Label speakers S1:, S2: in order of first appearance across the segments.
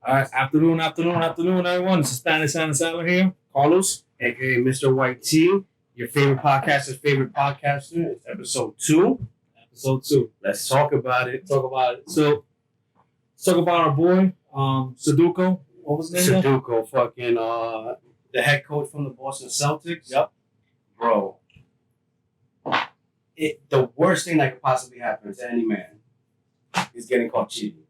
S1: All right, afternoon, everyone. This is Spanish Salad here. Carlos,
S2: aka Mr. White T, your favorite podcaster's favorite podcaster. It's episode 2.
S1: Episode 2.
S2: Let's talk about it.
S1: So, let's talk about our boy, Sudoku. What was his name?
S2: Sudoku, fucking the head coach from the Boston Celtics.
S1: Yep.
S2: Bro, the worst thing that could possibly happen to any man is getting caught cheating.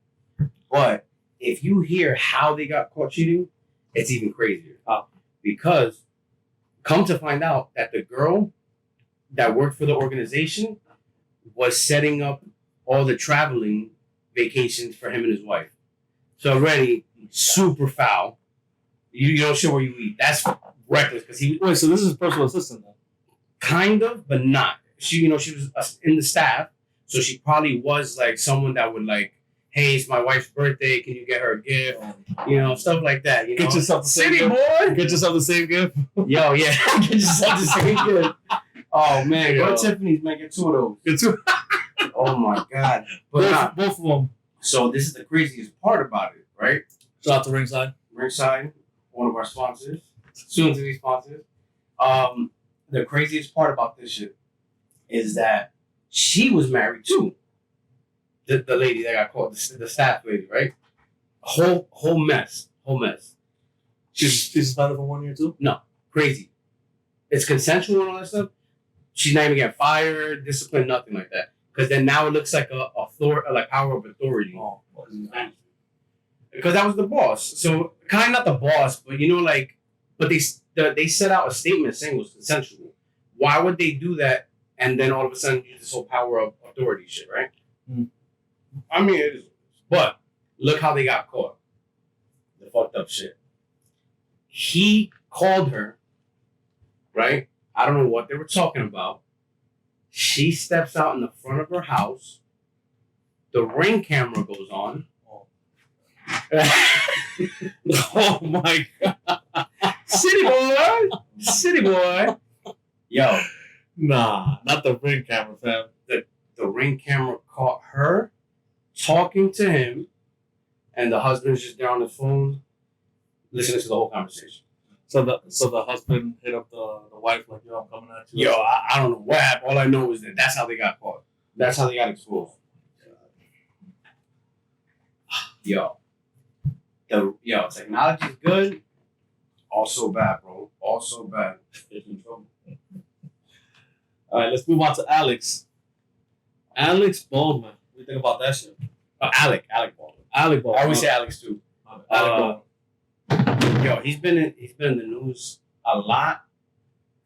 S2: But if you hear how they got caught cheating, it's even crazier. Because come to find out that the girl that worked for the organization was setting up all the traveling vacations for him and his wife. So already super foul. You don't show where you eat. That's reckless because he.
S1: Wait, so this is his personal assistant then?
S2: Kind of, but not. She was in the staff, so she probably was like someone that would like, hey, it's my wife's birthday. Can you get her a gift? Stuff like that.
S1: Get yourself the same
S2: City
S1: gift.
S2: boy.
S1: Get yourself the same gift.
S2: Yo, yeah. Get yourself the same gift. Oh man, go to Tiffany's, man. Get 2 of those.
S1: Get 2.
S2: Oh my god. But
S1: both of them.
S2: So this is the craziest part about it, right?
S1: Shout out to Ringside.
S2: Ringside, one of our sponsors, soon to be sponsors. The craziest part about this shit is that she was married too. The lady that got caught, the staff lady, right? Whole mess.
S1: She's suspended for 1 year too?
S2: No, crazy. It's consensual and all that stuff. She's not even getting fired, disciplined, nothing like that. Because then now it looks like like power of authority.
S1: Oh,
S2: because that was the boss. So kind of not the boss, but but they set out a statement saying it was consensual. Why would they do that and then all of a sudden use this whole power of authority shit, right?
S1: Mm.
S2: I mean, it is. But look how they got caught. The fucked up shit. He called her, right? I don't know what they were talking about. She steps out in the front of her house. The Ring camera goes on.
S1: Oh my god.
S2: City boy. Yo.
S1: Nah, not the Ring camera, fam.
S2: The Ring camera caught her talking to him, and the husband's just there on his phone, listening to the whole conversation.
S1: So the husband hit up the wife like, yo, I'm coming at you.
S2: Yo, I don't know what happened. All I know is that's how they got caught. That's how they got exposed. Yo, technology is good. Also bad, bro. Also bad.
S1: All right, let's move on to Alex. Alex Baldwin. What do you think about that shit?
S2: Alec Baldwin.
S1: Alec Baldwin.
S2: I always say Alex too.
S1: Alec Baldwin.
S2: Yo, he's been in the news a lot.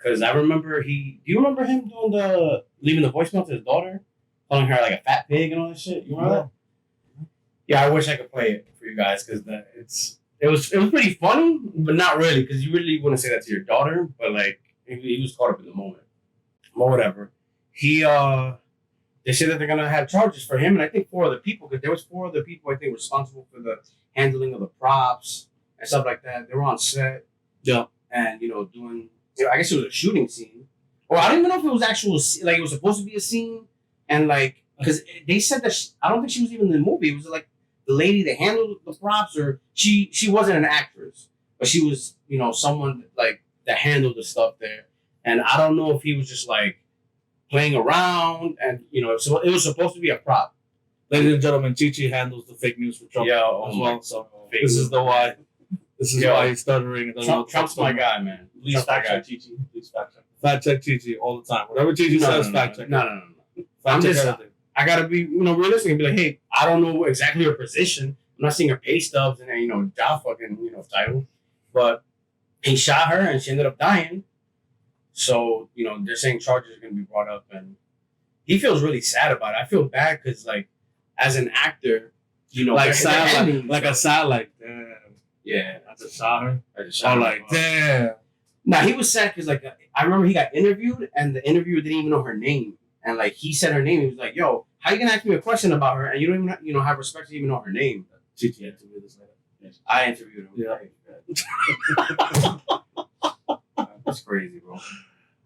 S2: Cause I remember do you remember him leaving the voicemail to his daughter, calling her like a fat pig and all that shit? You remember that? Yeah, I wish I could play it for you guys because it was pretty funny, but not really because you really wouldn't say that to your daughter. But like he was caught up in the moment. But whatever. They said that they're gonna have charges for him and I think 4 other people because there was 4 other people I think responsible for the handling of the props and stuff like that. They were on set.
S1: Yeah.
S2: And doing I guess it was a shooting scene. Or I don't even know if it was actual like it was supposed to be a scene and like because they said that I don't think she was even in the movie. It was like the lady that handled the props, or she wasn't an actress, but she was, someone like that handled the stuff there. And I don't know if he was just like playing around, and so it was supposed to be a prop.
S1: Ladies and gentlemen, Chi handles the fake news for Trump as well. So this is why he's stuttering.
S2: Trump's my guy, man.
S1: Please fact check Chi. Please fact check. Fact check Chi all the time. Whatever Chi says, fact check.
S2: No.
S1: Fact check everything.
S2: I gotta be, realistic and be like, hey, I don't know exactly her position. I'm not seeing her pay stubs and job fucking, title. But he shot her and she ended up dying. So, they're saying charges are gonna be brought up and he feels really sad about it. I feel bad because like as an actor,
S1: like damn.
S2: Yeah.
S1: I just shot her.
S2: I'm
S1: like, damn.
S2: Nah, he was sad because like I remember he got interviewed and the interviewer didn't even know her name. And like he said her name, he was like, "Yo, how you gonna ask me a question about her and you don't even have respect to even know her name?"
S1: Chi interviewed this later.
S2: Yes. I interviewed him.
S1: Yeah.
S2: That's crazy, bro.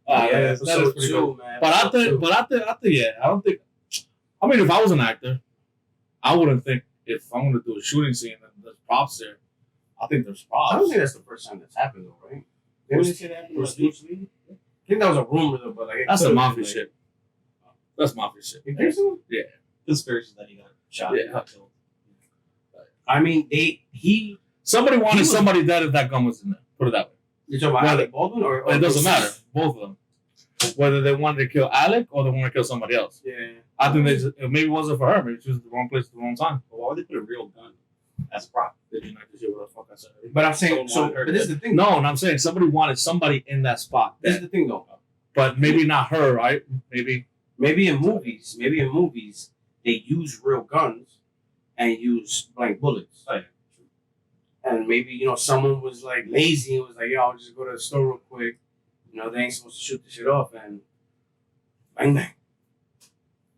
S1: That is pretty cool, man. But I think, yeah, I don't think. I mean, if I was an actor, I wouldn't think if I'm gonna do a shooting scene and there's props there. I think there's props.
S2: I don't think that's the first time that's happened, though, right? Didn't they say that happened with Bruce Lee? I think that was a rumor, though, but like
S1: that's the mafia shit. That's mafia shit.
S2: You think so?
S1: Yeah.
S3: Conspiracy that he got shot.
S1: Yeah.
S3: Got killed.
S2: I mean,
S1: somebody wanted somebody dead if that gun was in there. Put it that way.
S2: You're talking about Alec Baldwin, or
S1: it doesn't matter. Both of them. Whether they wanted to kill Alec or they wanted to kill somebody else.
S2: Yeah.
S1: I think maybe it wasn't for her. Maybe she was at the wrong place at the wrong time.
S3: But why would they put a real gun as a prop?
S1: Did you not hear what the fuck I said?
S2: But I'm saying, but this is the thing.
S1: No, and I'm saying somebody wanted somebody in that spot.
S2: This is the thing, though.
S1: But maybe not her, right? Maybe
S2: in movies, they use real guns and use blank bullets.
S3: Oh, yeah.
S2: And maybe, someone was like lazy and was like, yo, I'll just go to the store real quick. They ain't supposed to shoot the shit off, and bang bang.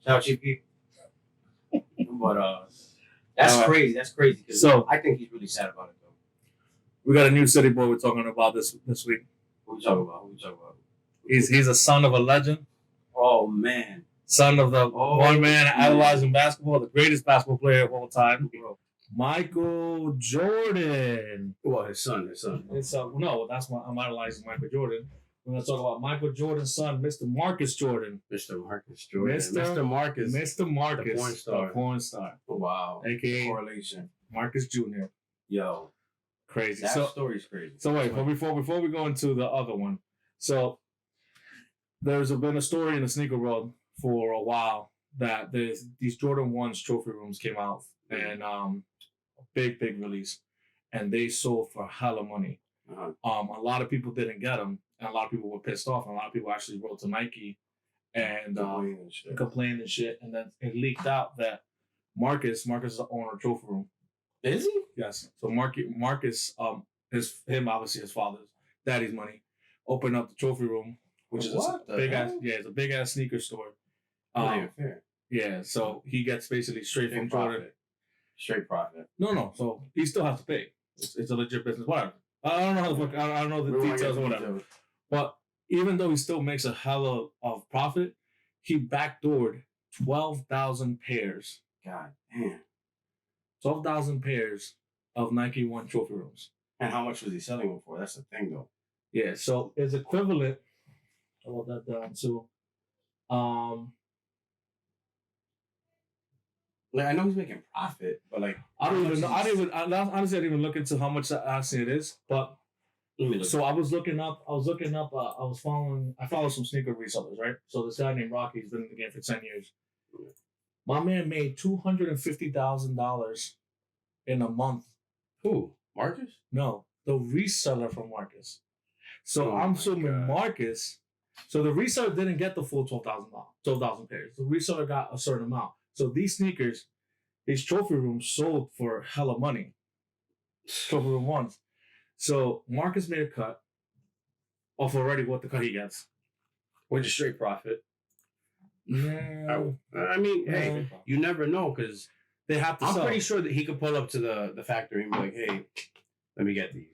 S2: Shout out GP. But that's crazy. That's crazy. So I think he's really sad about it, though.
S1: We got a new city boy we're talking about this week.
S2: What we talking about?
S1: He's a son of a legend.
S2: Oh man.
S1: Son of the one man idolizing basketball, the greatest basketball player of all time. Michael Jordan.
S2: Well, his son.
S1: No, I'm idolizing Michael Jordan. We're going to talk about Michael Jordan's son, Mr. Marcus Jordan.
S2: Mr. Marcus Jordan.
S1: Mr. Marcus.
S2: The
S1: porn star.
S2: Wow.
S1: AKA
S2: correlation.
S1: Marcus Jr.
S2: Yo.
S1: Crazy.
S2: That story's crazy.
S1: So wait, but before we go into the other one, so there's been a story in the sneaker world for a while that these Jordan 1's trophy rooms came out and a big release, and they sold for hella money. A lot of people didn't get them, and a lot of people were pissed off, and a lot of people actually wrote to Nike and complained and shit. And then it leaked out that Marcus is the owner of Trophy Room.
S2: Is he?
S1: Yes. So Marcus, obviously his father's daddy's money, opened up the Trophy Room, which is a big ass. Yeah, it's a big ass sneaker store.
S2: Fair.
S1: Yeah. So he gets basically straight from Jordan.
S2: Straight profit.
S1: No. So he still has to pay. It's a legit business. Whatever. I don't know how the fuck. I don't know the details or whatever. But even though he still makes a hella of profit, he backdoored 12,000 pairs.
S2: God damn.
S1: 12,000 pairs of Nike 1 Trophy Rooms.
S2: And how much was he selling them for? That's the thing, though.
S1: Yeah. So it's equivalent. I wrote that down too.
S2: Like, I know he's making profit, but like
S1: I don't even know. Honestly, I didn't even look into how much actually it is. But so I was looking up. I follow some sneaker resellers, right? So this guy named Rocky, he's been in the game for 10 years. My man made $250,000 in a month.
S2: Who? Marcus?
S1: No, the reseller from Marcus. So I'm assuming Marcus. So the reseller didn't get the full 12,000 pairs. The reseller got a certain amount. So these sneakers, these Trophy Rooms sold for hella money. Trophy Room 1s. So Marcus made a cut off already what the cut he gets.
S2: Which is straight profit.
S1: No.
S2: I mean, hey, you never know because
S1: they have to sell.
S2: I'm pretty sure that he could pull up to the factory and be like, hey, let me get these.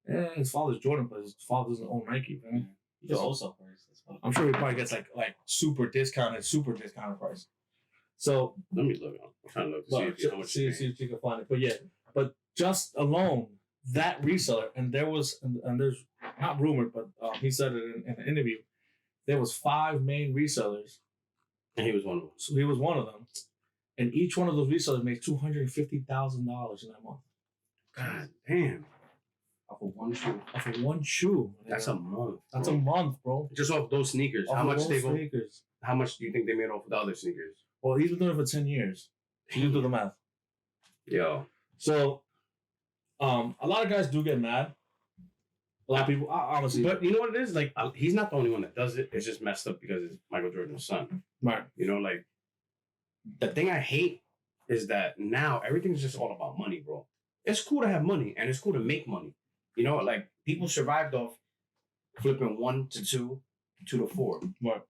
S1: Yeah, his father's Jordan, but his father doesn't own Nike, man.
S3: He just wholesale price.
S1: I'm sure he probably gets like super discounted price. So
S2: let me look. I'm trying to look to
S1: see if you can find it. But just alone that reseller, and there's not rumored, but he said it in an interview. There was 5 main resellers,
S2: and he was one of them.
S1: So he was one of them, and each one of those resellers made $250,000 in that month.
S2: God damn! Off of one shoe. That's a month.
S1: That's a month, bro.
S2: Just off those sneakers. How much do you think they made off of the other sneakers?
S1: Well, he's been doing it for 10 years. You do the math.
S2: Yo.
S1: So, a lot of guys do get mad. A lot of people, honestly.
S2: But you know what it is? Like, he's not the only one that does it. It's just messed up because it's Michael Jordan's son.
S1: Right.
S2: Like, the thing I hate is that now everything's just all about money, bro. It's cool to have money, and it's cool to make money. Like, people survived off flipping 1 to 2, 2 to 4.
S1: Right.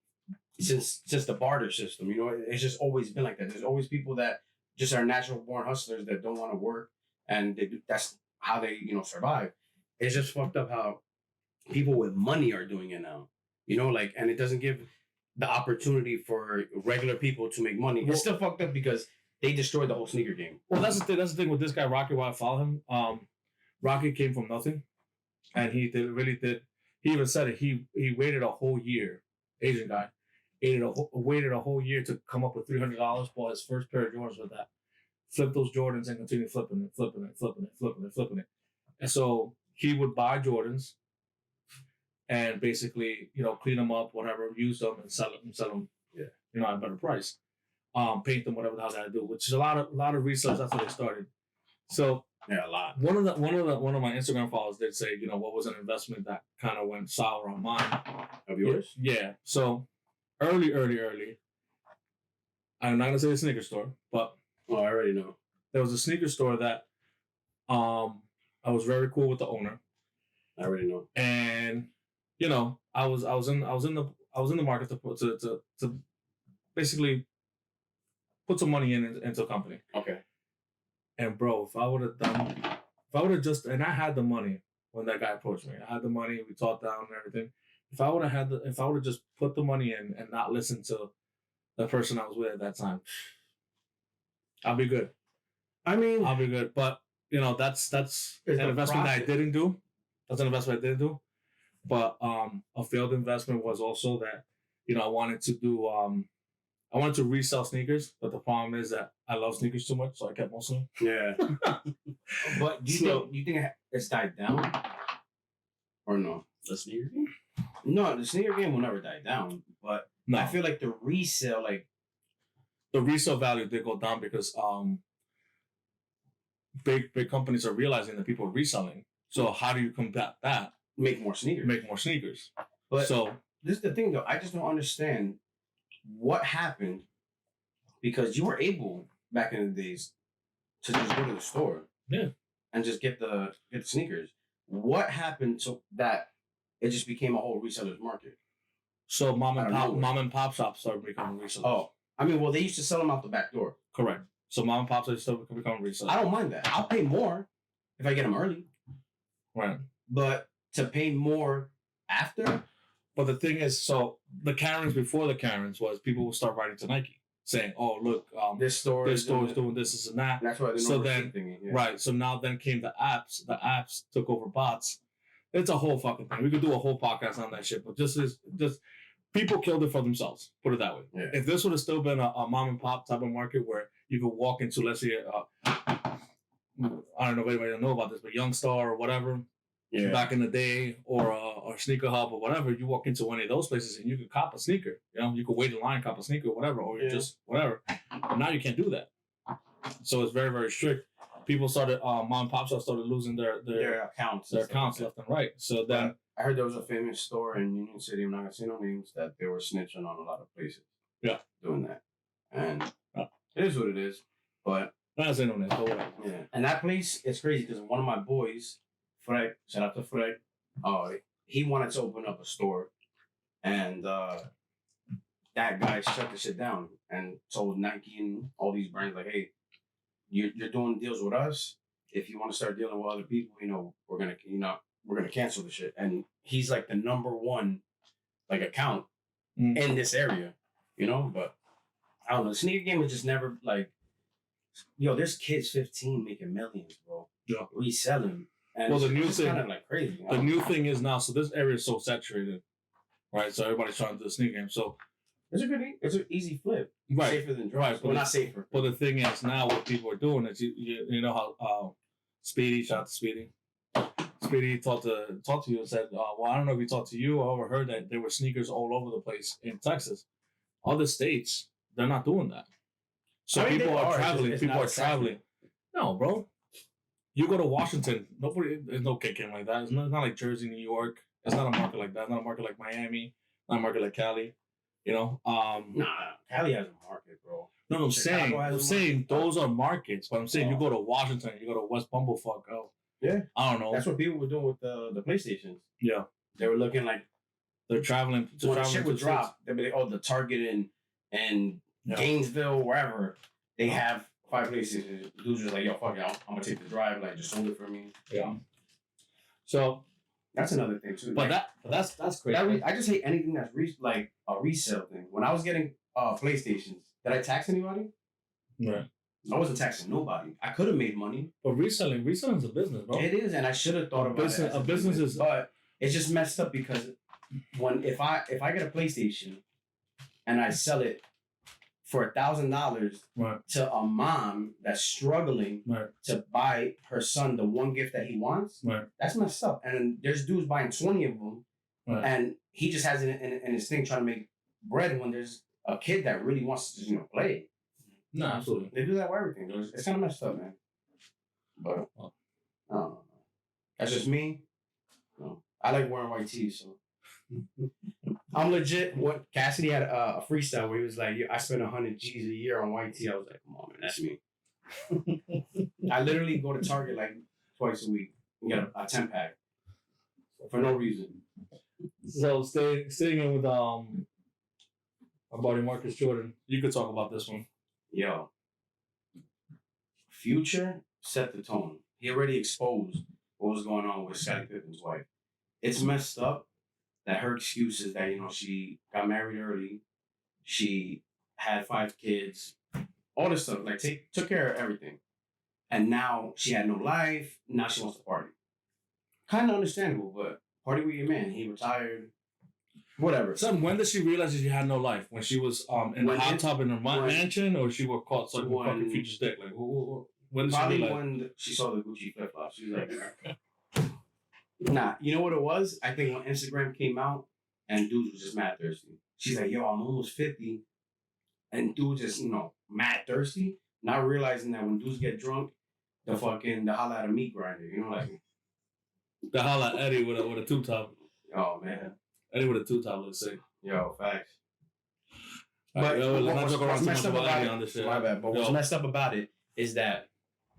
S2: Since the barter system, it's just always been like that. There's always people that just are natural born hustlers that don't want to work, and that's how they survive. It's just fucked up how people with money are doing it now. And it doesn't give the opportunity for regular people to make money. It's still fucked up because they destroyed the whole sneaker game.
S1: Well, that's the thing. That's the thing with this guy Rocky. Why I follow him. Rocky came from nothing, and he really did. He even said it. He waited a whole year. Asian guy, waited a whole year to come up with $300. Bought his first pair of Jordans with that. Flipped those Jordans and continued flipping it. And so he would buy Jordans and basically, clean them up, whatever, use them and sell them, at a better price. Paint them, whatever the hell they had to do, which is a lot of resellers. That's how they started. So
S2: Yeah, a lot.
S1: one of my Instagram followers did say, what was an investment that kind of went sour on mine.
S2: Of yours?
S1: Yeah. So early. I'm not gonna say a sneaker store, but
S2: Oh, I already know.
S1: there was a sneaker store that I was very cool with the owner,
S2: I already know.
S1: and I was in the market to basically put some money into a company.
S2: Okay.
S1: And bro, if I would have just, and I had the money when that guy approached me. I had the money, we talked down and everything. If I would have just put the money in and not listened to the person I was with at that time, I'll be good.
S2: I mean,
S1: I'll be good. But that's an investment that I didn't do. That's an investment I didn't do. But a failed investment was also that, I wanted to resell sneakers, but the problem is that I love sneakers too much, so I kept most of them.
S2: yeah. But do you think it's died down? Or no?
S3: The sneaker game?
S2: No, the sneaker game will never die down. But
S1: No,
S2: I feel like the resale, like,
S1: the resale value did go down because big companies are realizing that people are reselling. So how do you combat that?
S2: make more sneakers.
S1: Make more sneakers.
S2: But
S1: So
S2: this is the thing, though. I just don't understand what happened, because you were able back in the days to just go to the store,
S1: Yeah,
S2: and just get the sneakers. What happened to that? It just became a whole resellers market.
S1: so mom
S2: I
S1: and
S2: don't know.
S1: mom and pop shops started becoming resellers.
S2: Oh, I mean, well, they used to sell them out the back door.
S1: Correct. So mom and pop shops started becoming resellers.
S2: I don't mind that. I'll pay more if I get them early,
S1: Right.
S2: but to pay more after,
S1: But the thing is, so the Karens before the Karens was people would start writing to Nike saying, "Oh, look,
S2: this store
S1: is doing this and that."
S2: That's why they
S1: So then, right. So now then came the apps. The apps took over bots. It's a whole fucking thing. We could do a whole podcast on that shit. But just people killed it for themselves. Put it that way.
S2: Yeah.
S1: If this would have still been a mom and pop type of market where you could walk into, let's say, I don't know if anybody know about this, but Youngstar or whatever.
S2: Yeah.
S1: Back in the day, or Sneaker Hub or whatever, you walk into one of those places and you could cop a sneaker. You could wait in line, cop a sneaker, or whatever, or just whatever. But now you can't do that. So it's very, very strict. People started, mom and pop shops started losing their
S2: accounts.
S1: left and right. So then,
S2: I heard there was a famous store in Union City, I'm not gonna say no names, that they were snitching on a lot of places.
S1: Yeah.
S2: Doing that. And it is what it is. But
S1: I'm not saying no names, but whatever.
S2: yeah. And that place, it's crazy because one of my boys, Fred, shout out to Fred, he wanted to open up a store, and that guy shut the shit down and told Nike and all these brands, like, hey, you're doing deals with us. If you want to start dealing with other people, we're gonna cancel the shit. And he's like the number one account in this area, but I don't know. The sneaker game is just never there's kids 15 making millions, bro.
S1: Yeah.
S2: Reselling. And
S1: Well, the new thing,
S2: kind of crazy.
S1: the new thing is now, so this area is so saturated, right? So everybody's trying to do the sneaker game. So
S2: it's an easy flip.
S1: Right.
S2: Safer than drugs.
S1: Right,
S2: Well, not safer.
S1: But the thing is now what people are doing is you know how Speedy, shout out to Speedy. Speedy talked to you and said, well, I don't know if he talked to you or overheard that there were sneakers all over the place in Texas. Other states, they're not doing that. So
S2: I mean,
S1: people
S2: they
S1: are
S2: are.
S1: traveling.
S2: It's
S1: People
S2: not
S1: are traveling. No, bro. You go to Washington, there's no kicking like that. It's not like Jersey, New York. It's not a market like that. It's not a market like Miami. Not a market like Cali.
S2: Nah, Cali has a market, bro.
S1: No, I'm
S2: Chicago has a
S1: saying
S2: market.
S1: those are markets. But I'm saying you go to Washington, you go to West Bumblefuck.
S2: Yeah.
S1: I don't know.
S2: That's what people were doing with the PlayStations.
S1: Yeah.
S2: They were looking like
S1: They're traveling.
S2: when shit would drop, they'd be like, the Target and Gainesville, wherever, they have 5 PlayStations. Dudes just like, yo, fuck it, I'm gonna take the drive, just hold it for me.
S1: Yeah. So
S2: that's another thing too.
S1: But that's crazy.
S2: I just hate anything that's a resale thing. When I was getting PlayStations, did I tax anybody?
S1: Right.
S2: I wasn't taxing nobody. I could have made money.
S1: But reselling's a business, bro.
S2: It is, and I should have thought about it.
S1: A business is,
S2: but it's just messed up because if I get a PlayStation and I sell it for $1,000
S1: right.
S2: to a mom that's struggling
S1: right.
S2: to buy her son the one gift that he wants,
S1: right.
S2: that's messed up. And there's dudes buying 20 of them, right. and he just has it in his thing trying to make bread when there's a kid that really wants to play.
S1: No, absolutely.
S2: They do that with everything. It's kind of messed up, man. But I don't know. That's just me. No. I like wearing white tees, so I'm legit. What Cassidy had a freestyle where he was like, I spend 100 G's a year on white tee. I was like, come on, man, that's me. I literally go to Target like twice a week and get a 10-pack for no reason.
S1: So staying in with our buddy Marcus Jordan, you could talk about this one.
S2: Yo, Future set the tone. He already exposed what was going on with Scottie Pippen's wife. It's messed up that her excuse is that, she got married early, she had 5 kids, all this stuff, like took care of everything. And now she had no life, now she wants to party. Kind of understandable, but party with your man. He retired. Whatever.
S1: So when did she realize that she had no life? When she was in the hot tub in her mansion, or she was caught sucking fucking Future's dick? Like, when did
S2: probably
S1: she realize?
S2: When she saw the Gucci flip flops, she was like, nah. You know what it was? I think when Instagram came out, and dudes was just mad thirsty. She's like, yo, I'm almost 50, and dudes just mad thirsty, not realizing that when dudes get drunk, the holla at a meat grinder, like
S1: the holla at Eddie with a tube top.
S2: Oh man.
S1: Eddie with a tube top looks sick.
S2: Yo, facts.
S1: But
S2: what's messed up about it? My bad. But what's messed up about it is that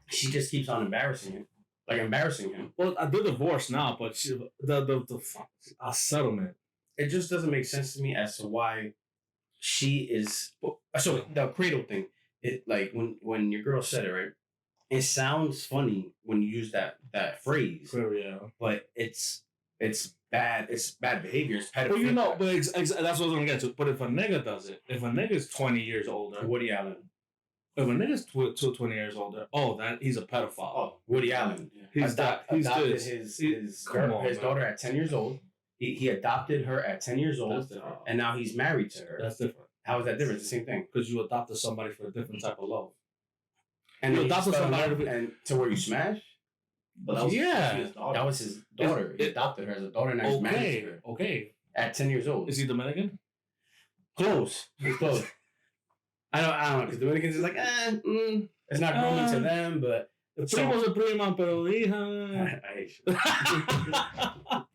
S2: she just keeps on embarrassing him.
S1: Well, they're divorced now, but the settlement.
S2: It just doesn't make sense to me as to why she is. So the cradle thing. It like when your girl said it, right? It sounds funny when you use that phrase.
S1: Yeah.
S2: But it's bad. It's bad behavior. It's pedophilia.
S1: Well, but that's what I was gonna get to. But if a nigga does it, if a nigga is 20 years older,
S2: Woody Allen.
S1: If a nigga's 20 years older, that he's a pedophile.
S2: Oh, Woody Allen.
S1: He's adopted
S2: his daughter at 10 years old. He adopted her at 10 years old, and now he's married to her.
S1: That's different.
S2: How is that different? It's the same thing.
S1: Because you adopted somebody for a different type of love.
S2: And you adopted somebody and to where you smash?
S3: But that
S2: was his daughter. He adopted her as a daughter, and he's married to her.
S1: Okay.
S2: At 10 years old.
S1: Is he Dominican?
S2: Close. He's close. I don't know, because Dominicans is like, it's not grooming to them, but...
S1: Primo's a prima, pero hija...
S2: I hate you.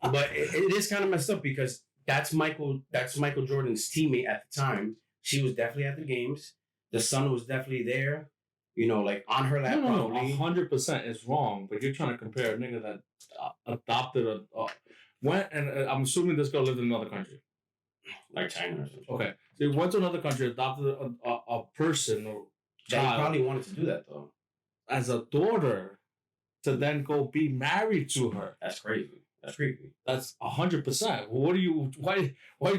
S2: But it is kind of messed up because that's Michael Jordan's teammate at the time. She was definitely at the games. The son was definitely there, like on her lap.
S1: No, 100% is wrong. But you're trying to compare a nigga that adopted went, and I'm assuming this girl lived in another country.
S2: Like China or something.
S1: Okay. So he went to another country, adopted a person or child.
S2: He probably wanted to do that, though.
S1: As a daughter, to then go be married to her.
S2: That's crazy. That's creepy.
S1: That's 100%. Why are you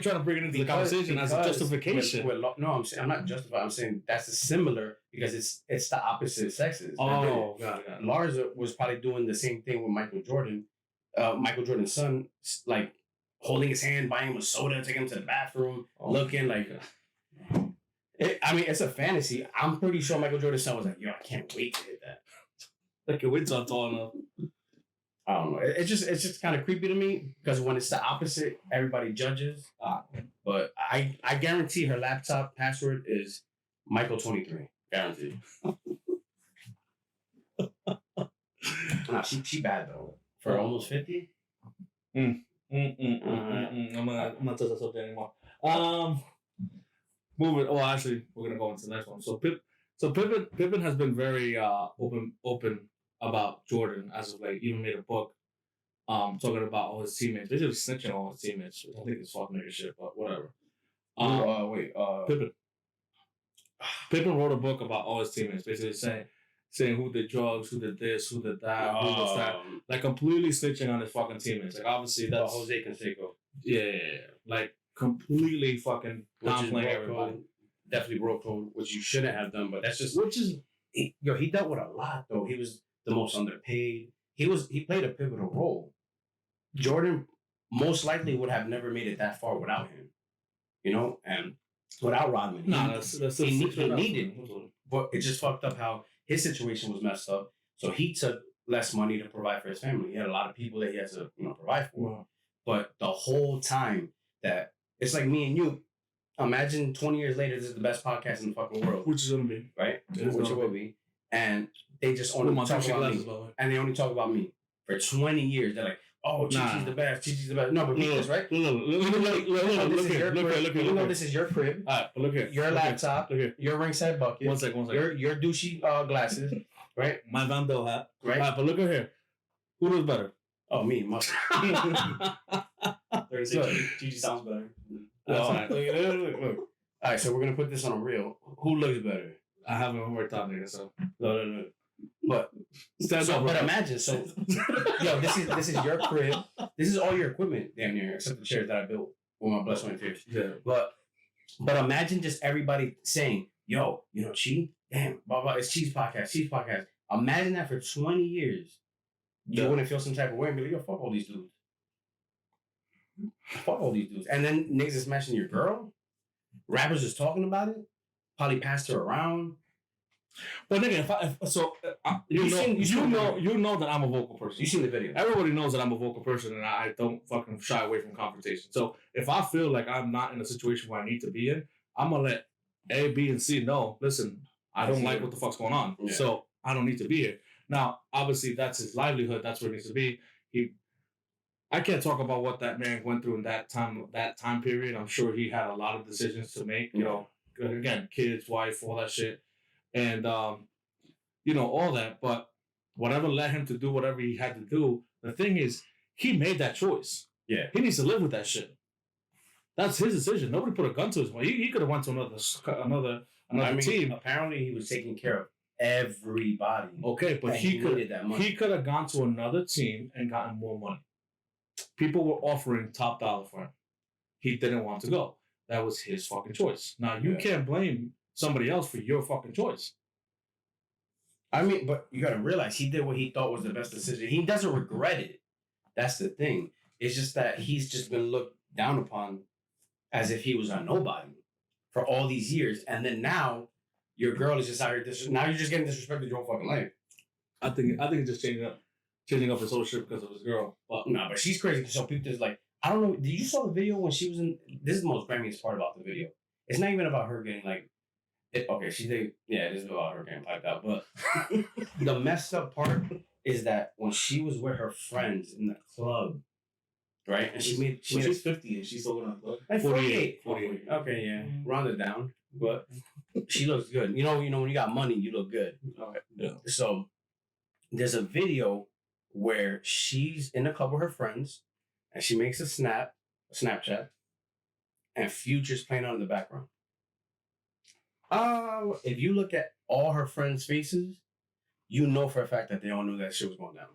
S1: trying to bring it into the conversation as a justification?
S2: No, I'm not justifying. I'm saying that's similar because it's the opposite sexes.
S1: Oh, got it.
S2: Larsa was probably doing the same thing with Michael Jordan. Michael Jordan's son, like holding his hand, buying him a soda, taking him to the bathroom, looking like. It's a fantasy. I'm pretty sure Michael Jordan's son was like, "Yo, I can't wait to hit that."
S1: I can't wait till I'm tall enough.
S2: I don't know. It's just kind of creepy to me because when it's the opposite, everybody judges. But I guarantee her laptop password is Michael23. Guaranteed. Nah, she bad though. For almost 50.
S1: I'm not touch that subject anymore. Moving. Oh, actually, we're gonna go into the next one. So Pippen has been very open about Jordan as of late. Even made a book, talking about all his teammates. Basically snitching on all his teammates. I think it's fucking nigga shit, but whatever. Pippen wrote a book about all his teammates, basically saying who did drugs, who did this, who did that, who did that, like completely snitching on his fucking teammates. Like obviously that's
S2: Jose Canseco.
S1: Yeah, like completely fucking downplaying everybody.
S2: Definitely broke code, which you shouldn't have done, but that's just
S1: which is
S2: he dealt with a lot though. He was the most underpaid. He played a pivotal role. Jordan most likely would have never made it that far without him, and without Rodman. He needed, but it just fucked up how his situation was messed up. So he took less money to provide for his family. He had a lot of people that he had to provide for.
S1: Wow.
S2: But the whole time that it's like me and you. Imagine 20 years later, this is the best podcast in the fucking world.
S1: Which is gonna be.
S2: Right? Which it will be. And they just only talk about me. And they only talk about me. For 20 years, they're like, oh, Chichi's the best. Chichi's the best. No, but this, right? Look here. This is your crib.
S1: All right, but look here.
S2: Your laptop.
S1: Look here.
S2: Your ringside bucket.
S1: One second.
S2: Your douchey glasses. Right?
S1: My Van Bell hat.
S2: Right?
S1: All right, but look at here. Who does better?
S2: Oh, me.
S3: Gigi sounds better.
S2: Look. All right, so we're gonna put this on a reel. Who looks better?
S1: I haven't worked out nigga, so
S2: No. But imagine, yo, this is your crib. This is all your equipment, damn near, except the chairs that I built with my blood, sweat, and tears.
S1: Yeah.
S2: But imagine just everybody saying, yo, Chi, damn, blah blah, it's Chi's podcast. Imagine that for 20 years, you wouldn't feel some type of way and be like, yo, fuck all these dudes. And then niggas is smashing your girl. Rappers is talking about it. Probably passed her around.
S1: But nigga, you know that I'm a vocal person.
S2: You seen the video.
S1: Everybody knows that I'm a vocal person and I don't fucking shy away from confrontation. So if I feel like I'm not in a situation where I need to be in, I'm gonna let A, B, and C know, listen, I don't like what the fuck's going on. Yeah. So I don't need to be here. Now, obviously that's his livelihood, that's where it needs to be. I can't talk about what that man went through in that time period. I'm sure he had a lot of decisions to make, again, kids, wife, all that shit. And, all that. But whatever led him to do whatever he had to do, the thing is, he made that choice.
S2: Yeah.
S1: He needs to live with that shit. That's his decision. Nobody put a gun to his mouth. He could have went to another team.
S2: Apparently, he was taking care of everybody.
S1: Okay, but he could have gone to another team and gotten more money. People were offering top dollar for him. He didn't want to go. That was his fucking choice. Now, you can't blame somebody else for your fucking choice.
S2: I mean, but you gotta realize he did what he thought was the best decision. He doesn't regret it. That's the thing. It's just that he's just been looked down upon as if he was a nobody for all these years. And then now, your girl is just out here. Now you're just getting disrespected your whole fucking life.
S1: I think it's just changing up his whole shit because of his girl. But
S2: but she's crazy. So people just like, I don't know. Did you saw the video when she was in? This is the most grimiest part about the video. It's not even about her getting like. It is about her getting piped out. But the messed up part is that when she was with her friends in the club, right? And she's
S3: 50 and she's still going to club.
S2: Like 48.
S1: 48.
S2: Okay, yeah. Round it down. But she looks good. You know, when you got money, you look good.
S3: Okay.
S1: Yeah.
S2: So there's a video where she's in the club with her friends and she makes a Snapchat, and Future's playing on in the background. If you look at all her friends' faces, you know for a fact that they all knew that shit was going down.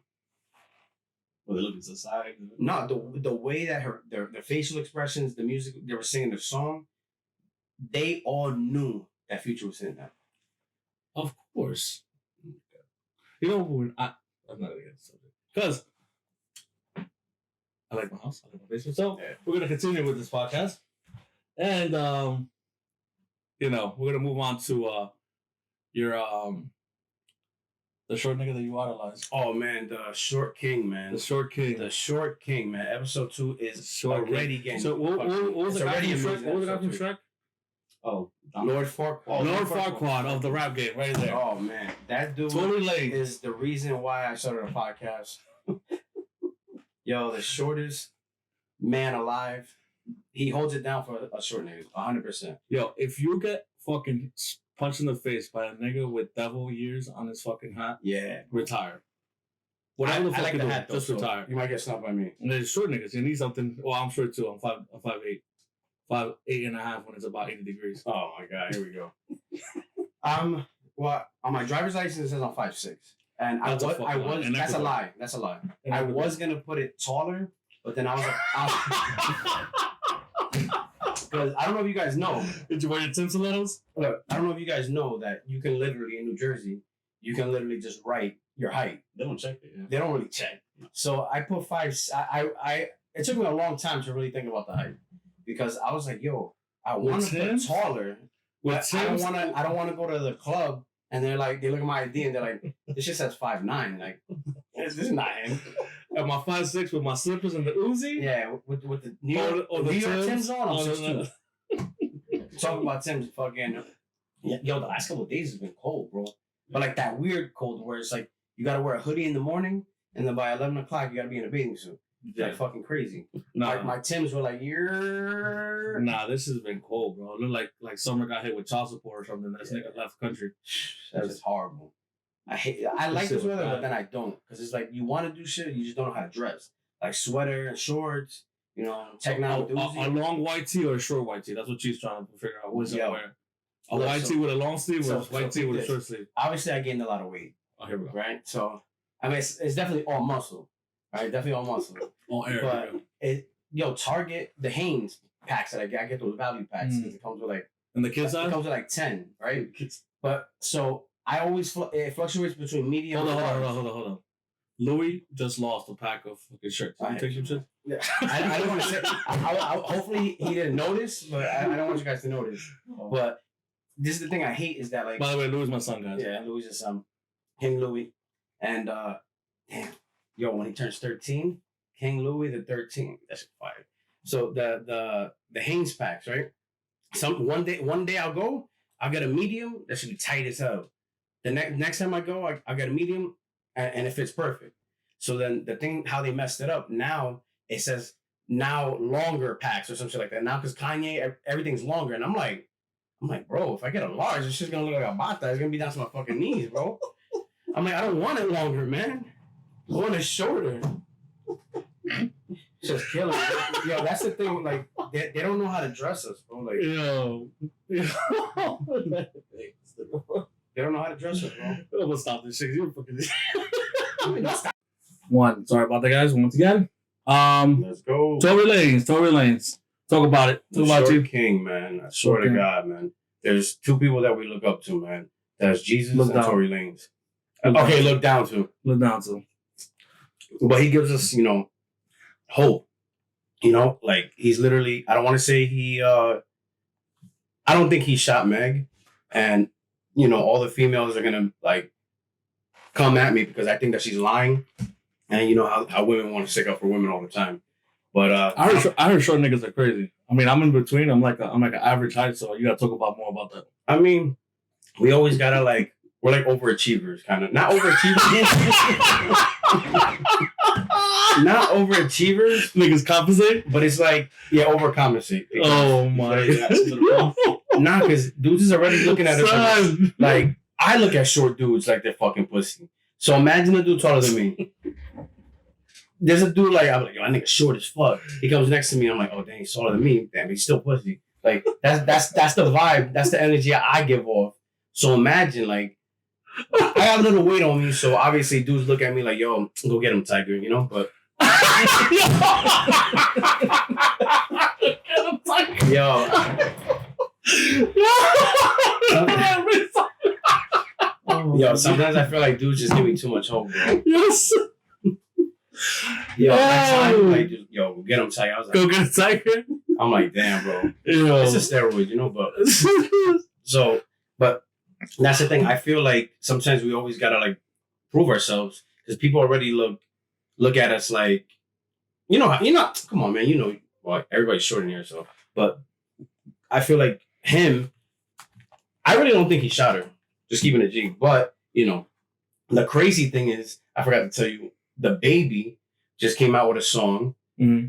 S3: Well, they look to the side.
S2: No, the way that their facial expressions, the music they were singing the song, they all knew that Future was in that.
S1: Of course. You know, I'm not gonna get the subject because I like my house, I like my basement. So we're gonna continue with this podcast, and we're gonna move on to your the short nigga that you idolize.
S2: Oh man, the Short King, man.
S1: The Short King.
S2: The Short King, man. Episode 2 is already getting.
S1: So what was the guy from Shrek?
S2: Oh, Lord Farquaad.
S1: Lord Farquaad of the rap game, right there.
S2: Oh man, that dude
S1: Tory Lanez
S2: is the reason why I started a podcast. Yo, the shortest man alive. He holds it down for a short nigga, 100%.
S1: Yo, if you get fucking punched in the face by a nigga with devil ears on his fucking hat, retire. Whatever the fuck
S2: like
S1: you
S2: the
S1: do,
S2: hat, though,
S1: just retire.
S2: You might get snubbed by me.
S1: And there's short niggas. You need something. Well, I'm short too. I'm 5'8". 5'8.5" when it's about 80 degrees.
S2: Oh my god, here we go. Well, on my driver's license it says I'm 5'6". And that's a lie. That's a lie. I was gonna put it taller, but then I was like, Because I don't know if you guys know.
S1: Did you wear your Tim Stilettos?
S2: Look, I don't know if you guys know that you can literally in New Jersey, you can literally just write your height.
S3: They don't check it. Yeah.
S2: They don't really check. So I put 5. It took me a long time to really think about the height because I was like, yo, I want to put taller. But I don't want to go to the club and they're like, they look at my ID and they're like, this shit says 5'9". Like, this is not him.
S1: At my 5'6" with my slippers and the Uzi.
S2: Yeah, with the New York Timbs on. I'm 6'2". Talking about Tim's fucking. Yo, the last couple of days has been cold, bro. But like that weird cold where it's like you gotta wear a hoodie in the morning and then by 11 o'clock you gotta be in a bathing suit. It's like fucking crazy. Nah. My Timbs were like, you're.
S1: Nah, this has been cold, bro. It looked like Summer got hit with child support or something. That nigga left country.
S2: That's just horrible. I like this weather, but then I don't. Because it's like you want to do shit, you just don't know how to dress. Like sweater and shorts, you know, checking out with
S1: a long white tee or a short white tee. That's what she's trying to figure out. What's gonna wear? A white tee with a long sleeve or a white tee with a short sleeve?
S2: Obviously, I gained a lot of weight.
S1: Oh, here we go.
S2: Right? So, I mean, it's definitely all muscle. Right? Definitely all muscle.
S1: All air.
S2: But, Target, the Hanes packs that I get those value packs. It comes with like.
S1: And the kids' size?
S2: It comes with like 10, right? But, so, I always, it fluctuates between medium
S1: Hold on. Louis just lost a pack of fucking shirts. Did you take some shit?
S2: Yeah. I don't want to say. Hopefully he didn't notice, but I don't want you guys to notice. But this is the thing I hate is that like.
S1: By the way, Louis is my son, guys.
S2: Yeah, Louis is King Louis, and damn, when he turns 13, King Louis the 13th. That's fire. So the Hanes packs, right? One day I'll get a medium that should be tight as hell. The next time I go, I get a medium. And it fits perfect. So then the thing, how they messed it up, now it says now longer packs or some shit like that. Now because Kanye, everything's longer. And I'm like, bro, if I get a large, it's just going to look like a bata. It's going to be down to my fucking knees, bro. I'm like, I don't want it longer, man. I want it shorter. Just killing me. Yo, that's the thing. Like, they don't know how to dress us, bro. Like, they don't know how to dress us, bro.
S1: I'm gonna stop this shit. You're fucking. One. Sorry about that, guys. Once again.
S2: Let's go.
S1: Tory Lanez. Talk about it. Talk about you.
S2: King, man. I swear to God, man. There's two people that we look up to, man. That's Jesus and Tory Lanez. Look down to. But he gives us, hope. Like he's literally. I don't want to say he. I don't think he shot Meg, and. All the females are gonna like come at me because I think that she's lying, and how women want to stick up for women all the time. But
S1: I heard short niggas are crazy. I mean, I'm in between. I'm like an average height, so you gotta talk more about that.
S2: I mean, we always gotta we're like overachievers, kind of not overachievers. Not overachievers,
S1: niggas compensate,
S2: but it's like overcompensate.
S1: Oh my.
S2: Nah, because dudes is already looking at us like I look at short dudes like they're fucking pussy. So imagine a dude taller than me. There's a dude I'm like, yo, that nigga short as fuck. He comes next to me, I'm like, oh dang, he's taller than me. Damn, he's still pussy. Like that's the vibe, that's the energy I give off. So imagine I have a little weight on me, so obviously dudes look at me like, yo, go get him, Tiger, but yo. Yo, sometimes I feel like dudes just give me too much hope, bro.
S1: Yes.
S2: Yo, go get him, Tiger. I was like,
S1: go get a Tiger.
S2: I'm like, damn, bro. It's a steroid, but but that's the thing. I feel like sometimes we always gotta prove ourselves because people already look at us like, come on, man, well, everybody's short in here, so but I feel like him, I really don't think he shot her. Just keeping it G. But, the crazy thing is, I forgot to tell you, the Baby just came out with a song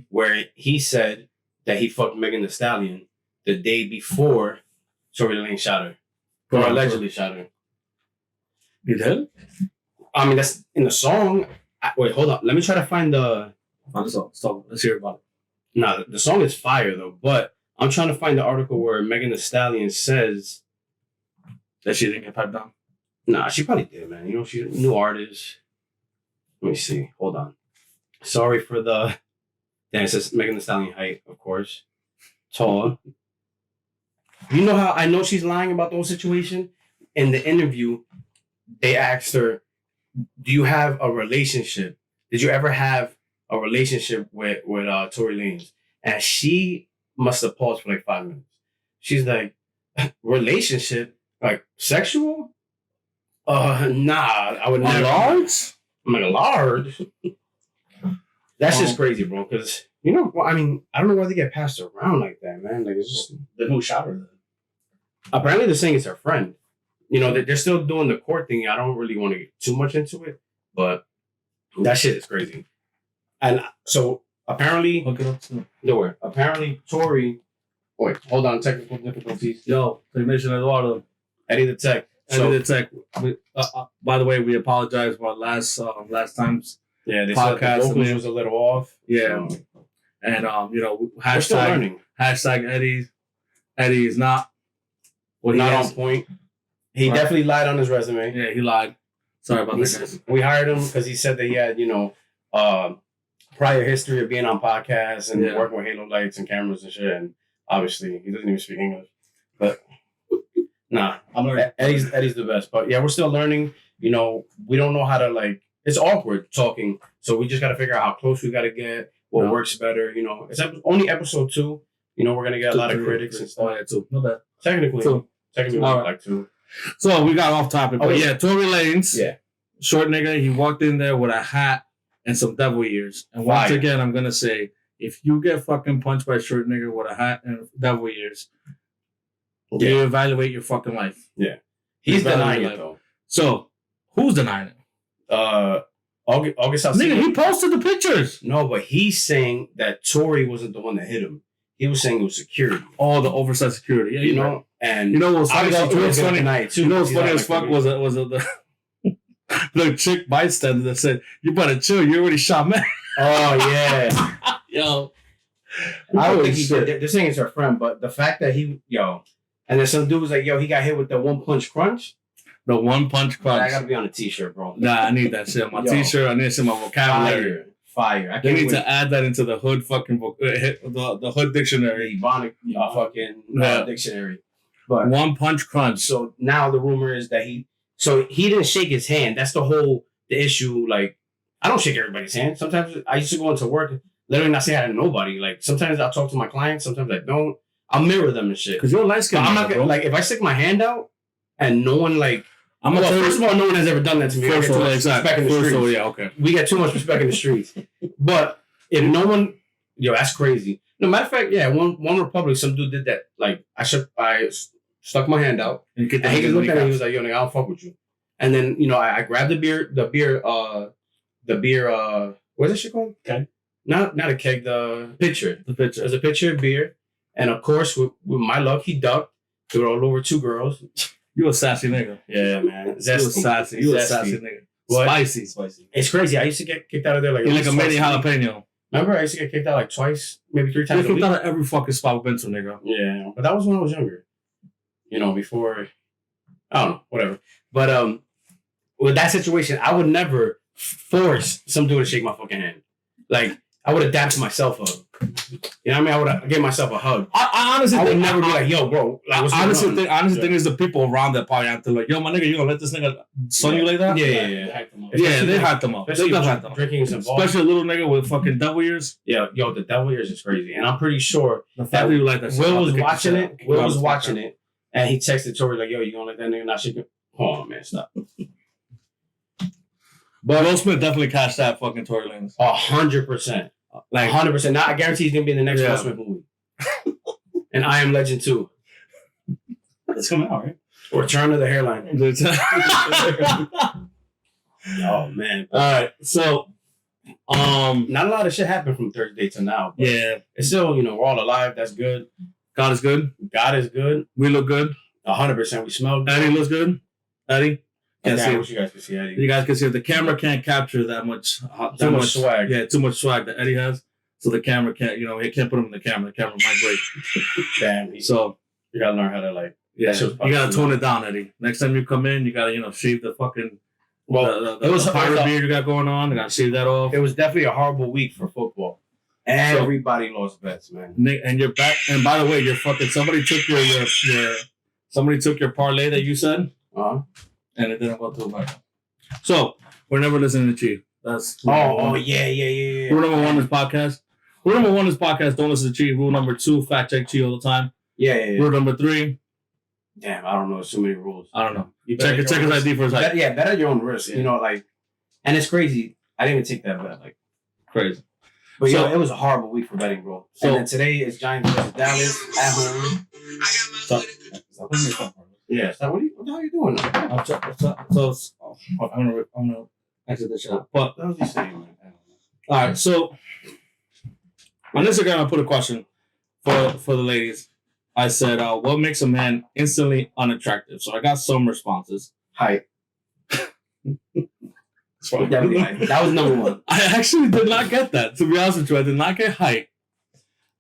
S2: where he said that he fucked Megan Thee Stallion the day before Tory Lanez shot her. Or allegedly shot her.
S1: You did?
S2: I mean, that's in the song. Wait, hold on. Let me try to find the...
S1: Stop. Let's hear about it.
S2: Nah, the song is fire, though. But I'm trying to find the article where Megan Thee Stallion says...
S1: that she didn't get piped down?
S2: Nah, she probably did, man. She's a new artist. Let me see. Hold on. Sorry for the... Then it says Megan Thee Stallion height, of course. Tall. You know how I know she's lying about the whole situation? In the interview, they asked her, do you have a relationship? Did you ever have a relationship with Tory Lanez? And she must have paused for like 5 minutes. She's like, relationship? Like sexual? Nah, I would never.
S1: Large?
S2: I'm like, large? That's just crazy, bro. Because, you know, well, I mean, I don't know why they get passed around like that, man. Like, it's just.
S3: Then who shot her then?
S2: Apparently, they're saying it's her friend. You know, they're still doing the court thing. I don't really want to get too much into it, but that shit is crazy. And so, apparently.
S1: Look it up too.
S2: Nowhere. Apparently, Tory. Wait, hold on. Technical difficulties.
S1: Yo, Technician Eduardo.
S2: Eddie the Tech.
S1: Eddie the Tech. By the way, we apologize for last time's
S2: Yeah, they
S1: podcast.
S2: said the vocals was a little off.
S1: Yeah.
S2: So.
S1: And you know,
S2: We're still learning.
S1: hashtag Eddie is not what he
S2: Not
S1: is.
S2: on point. He
S1: Right.
S2: definitely lied on his resume.
S1: Yeah, he lied. Sorry about that, guys.
S2: We hired him because he said that he had, you know, prior history of being on podcasts and working with halo lights and cameras and shit. And obviously, he doesn't even speak English. But nah,
S3: I'm learning.
S2: Eddie's the best. But yeah, we're still learning. You know, we don't know how to like. It's awkward talking, so we just got to figure out how close we got to get. What works better, you know. It's only episode 2. You know, we're gonna get a lot of critics and stuff.
S1: Oh, yeah, 2. No bad.
S2: Technically,
S1: All
S2: we're
S1: right.
S2: like 2.
S1: So we got off topic, but yeah, Tory Lanez, short nigga, he walked in there with a hat and some devil ears. And once again, I'm gonna say, if you get fucking punched by a short nigga with a hat and devil ears, you evaluate your fucking life.
S2: Yeah, he's denying it though.
S1: So who's denying it?
S2: August
S1: Nigga, he posted the pictures.
S2: No, but he's saying that Tory wasn't the one that hit him. He was saying it was security.
S1: Oh, the oversight security. Yeah,
S2: you know. Right. And
S1: you know what's funny? What's funny?
S2: Too,
S1: you know what's funny as fuck was the chick bystander that said, "You better chill. You already shot man."
S2: Oh yeah,
S1: yo.
S2: I don't think he did. They're saying it's her friend, but the fact that and then some dude was like, "Yo, he got hit with the 1-punch crunch."
S1: The 1-punch crunch.
S2: I gotta be on a t-shirt, bro.
S1: Nah, I need that shit on my t-shirt. I need it in my vocabulary.
S2: Fire. I
S1: they need to add that into the hood fucking the hood dictionary.
S2: Ebonic dictionary. But
S1: 1-punch crunch.
S2: So now the rumor is that he didn't shake his hand. That's the issue. Like, I don't shake everybody's hand. Sometimes I used to go into work, literally not say hi to nobody. Like, sometimes I'll talk to my clients. Sometimes I don't. I'll mirror them and shit.
S1: Because you're a light skin.
S2: I'm not gonna, like, if I stick my hand out and no one, like, first of all, no one has ever done that to me.
S1: First of all, exactly. We get too much respect in the streets. But if no one, that's crazy. No, matter of fact, one Republic, some dude did that. Like, I stuck my hand out, and he just looked at me. He was like, "Yo, nigga, I don't fuck with you." And then, I grabbed the beer. What's that shit called?
S3: Keg?
S2: Not a keg. The pitcher. There's a pitcher of beer, and of course, with my luck, he ducked. Threw it all over 2 girls.
S1: You a sassy nigga.
S2: Yeah, man.
S1: Zesty. You a sassy nigga.
S2: What?
S1: Spicy.
S2: It's crazy. I used to get kicked out of there like
S1: a mini jalapeno.
S2: Remember, I used to get kicked out like twice, maybe 3 times.
S1: You kicked out of every fucking spot we've been to, nigga.
S2: Yeah, but that was when I was younger. Before, I don't know, whatever. But with that situation, I would never force some dude to shake my fucking hand. Like, I would adapt to myself up. You know what I mean? I would give myself a hug.
S1: I honestly
S2: would never be like, "Yo, bro." Like,
S1: honestly, thing is the people around that probably have to like, "Yo, my nigga, you gonna let this nigga son you like that?"
S2: Yeah.
S1: They hyped them up. They hyped them up.
S2: Drinking some balls.
S1: Especially a little nigga with fucking devil ears.
S2: Yeah, the devil ears is crazy, and I'm pretty sure
S1: that you like that.
S2: Will was watching it. Will was watching it, and he texted Tory like, "Yo, you gonna let that nigga not shake it?" Hold on, man, stop.
S1: But Will Smith definitely cashed that fucking Tory Lanez.
S2: 100%. Like 100%. Now I guarantee he's gonna be in the next Will Smith movie. And I Am Legend 2.
S3: It's coming out, right?
S2: Return of the Hairline. Oh man.
S1: All right. So
S2: not a lot of shit happened from Thursday to now. But it's still, we're all alive. That's good.
S1: God is good.
S2: God is good.
S1: We look good.
S2: 100%. We smell good.
S1: Eddie looks good. Eddie.
S2: I wish you guys could see Eddie.
S1: You guys can see it. The camera can't capture that much.
S2: Too much swag.
S1: Yeah, too much swag that Eddie has. So the camera can't, he can't put him in the camera. The camera might break.
S2: Damn.
S1: So
S2: you gotta learn how to like.
S1: Yeah, you gotta tone it down, Eddie. Next time you come in, you gotta, shave the fucking. Well, it was the pirate beard you got going on. You gotta shave that off.
S2: It was definitely a horrible week for football, Everybody lost bets, man.
S1: And your bet. And by the way, your fucking somebody took your parlay that you said, and it didn't go through. So we're never listening to Chief. That's
S2: yeah.
S1: Rule number one is podcast. Rule number one is podcast. Don't listen to Chief. Rule number two, fact check Chief all the time.
S2: Yeah.
S1: Rule number three.
S2: Damn, I don't know. So many rules.
S1: I don't know. Check his ID for his height.
S2: Bet at your own risk. You know, like, and it's crazy. I didn't even take that bet. Like,
S1: crazy.
S2: But it was a horrible week for betting, bro. So, and then today is Giants versus Dallas at home. Yeah. So what the hell are you doing?
S1: I'm gonna exit the show. But
S2: what was he saying, man?
S1: All right. So on Instagram, I put a question for the ladies. I said, "What makes a man instantly unattractive?" So I got some responses.
S2: Height. That was number one.
S1: I actually did not get that. To be honest with you, I did not get height.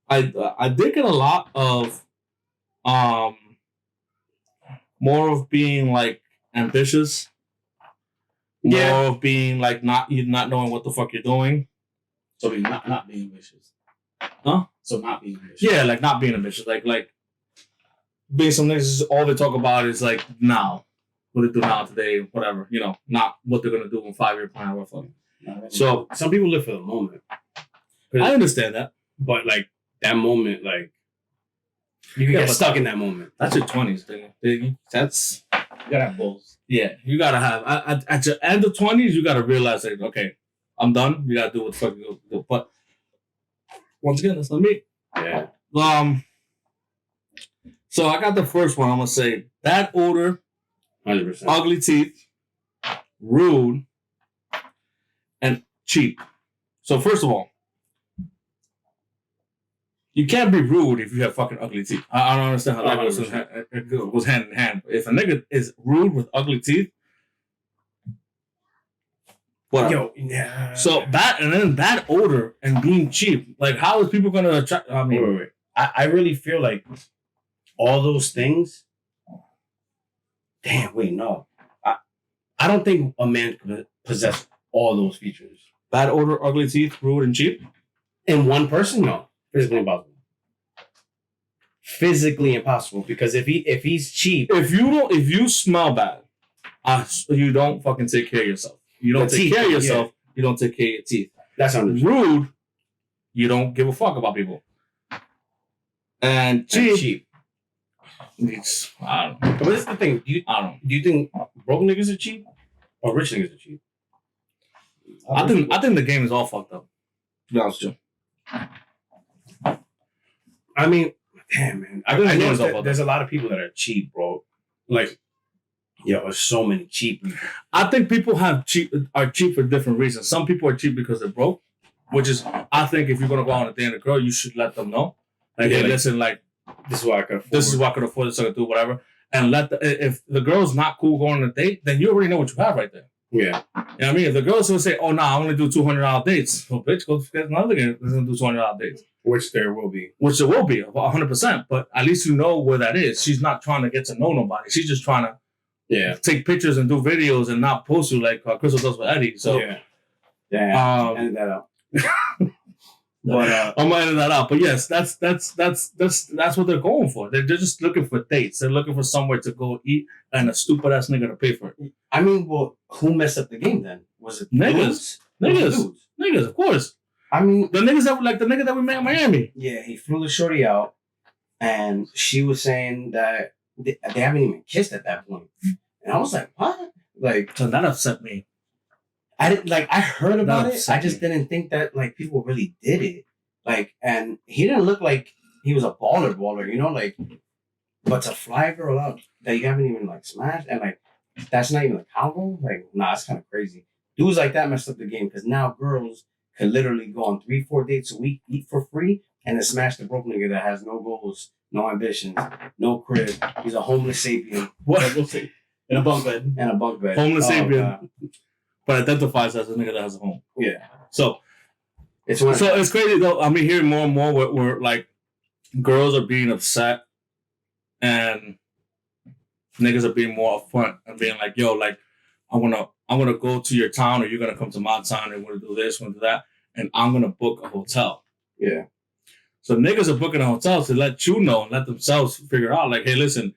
S1: I did get a lot of more of being like ambitious. More of being like not knowing what the fuck you're doing.
S3: So not being ambitious.
S1: Huh?
S3: So not being ambitious.
S1: Yeah, like not being ambitious. Like being some niggas, all they talk about is like now. What they do now, today, whatever, you know, not what they're gonna do in 5-year plan or whatever.
S2: So some people live for the moment.
S1: I understand that,
S2: but like that moment, like you get stuck in that moment.
S1: That's your 20s, thing. That's
S3: you gotta have goals.
S1: Yeah, you gotta have at your end of 20s, you gotta realize like, okay, I'm done. You gotta do what the fuck you do. But once again, that's not me.
S2: Yeah.
S1: So I got the first one. I'm gonna say bad odor.
S2: 100%.
S1: Ugly teeth, rude, and cheap. So first of all, you can't be rude if you have fucking ugly teeth. I don't understand how that goes hand in hand. If a nigga is rude with ugly teeth, whatever.
S2: Yo, yeah.
S1: So bad odor and being cheap. Like, how is people gonna attract? I mean,
S2: wait. I really feel like all those things. Damn, wait, no. I don't think a man could possess all those features.
S1: Bad odor, ugly teeth, rude, and cheap?
S2: In one person? No. Physically impossible. Physically impossible. Because if he's cheap...
S1: If you smell bad, you don't fucking take care of yourself. You don't take care of yourself, you don't take care of your teeth.
S2: That's understood.
S1: Rude, you don't give a fuck about people. And cheap. I don't know.
S2: But this is the thing. Do you think broke niggas are cheap or rich niggas are cheap?
S1: I think the game is all fucked up. To be honest with you.
S2: I mean, damn man. I know there's a lot of people that are cheap, bro. Like, there's so many cheap people.
S1: I think people are cheap for different reasons. Some people are cheap because they're broke, which is, I think if you're gonna go out on a date with a girl, you should let them know. Like, hey, listen, like, this is what I could afford. This is what I could afford. This I could do, whatever. And if the girl's not cool going on a date, then you already know what you have right there.
S2: Yeah.
S1: You know what I mean? If the girl's gonna say, "Oh, nah, I only do $200 dates," well, bitch, go get another girl that's gonna do $200 dates.
S2: Which there will be.
S1: 100%. But at least you know where that is. She's not trying to get to know nobody. She's just trying to take pictures and do videos and not post you like Crystal does with Eddie. So
S2: edit that out.
S1: But I'm gonna edit that out. But yes, that's what they're going for. They're just looking for dates. They're looking for somewhere to go eat and a stupid ass nigga to pay for it.
S2: I mean, well, who messed up the game then? Was it
S1: niggas? Niggas, of course.
S2: I mean,
S1: the niggas the nigga that we met in Miami.
S2: Yeah, he flew the shorty out, and she was saying that they haven't even kissed at that point. And I was like, what? Like,
S1: so that upset me.
S2: I didn't I heard about it. I just didn't think that like people really did it. Like, and he didn't look like he was a baller, you know, like. But to fly a girl out that you haven't even like smashed, and like that's not even a combo. Like, nah, it's kind of crazy. Dudes like that messed up the game because now girls can literally go on 3-4 dates a week, eat for free, and then smash the broke nigga that has no goals, no ambitions, no crib. He's a homeless sapien.
S1: What?
S3: In a bunk bed.
S1: Homeless sapien. But identifies as a nigga that has a home.
S2: Yeah.
S1: So it's crazy though. I mean, hearing more and more where like girls are being upset and niggas are being more upfront and being like, yo, like I'm gonna go to your town or you're gonna come to my town and we're gonna do this, we're gonna do that, and I'm gonna book a hotel.
S2: Yeah.
S1: So niggas are booking hotels to let you know and let themselves figure out, like, hey, listen,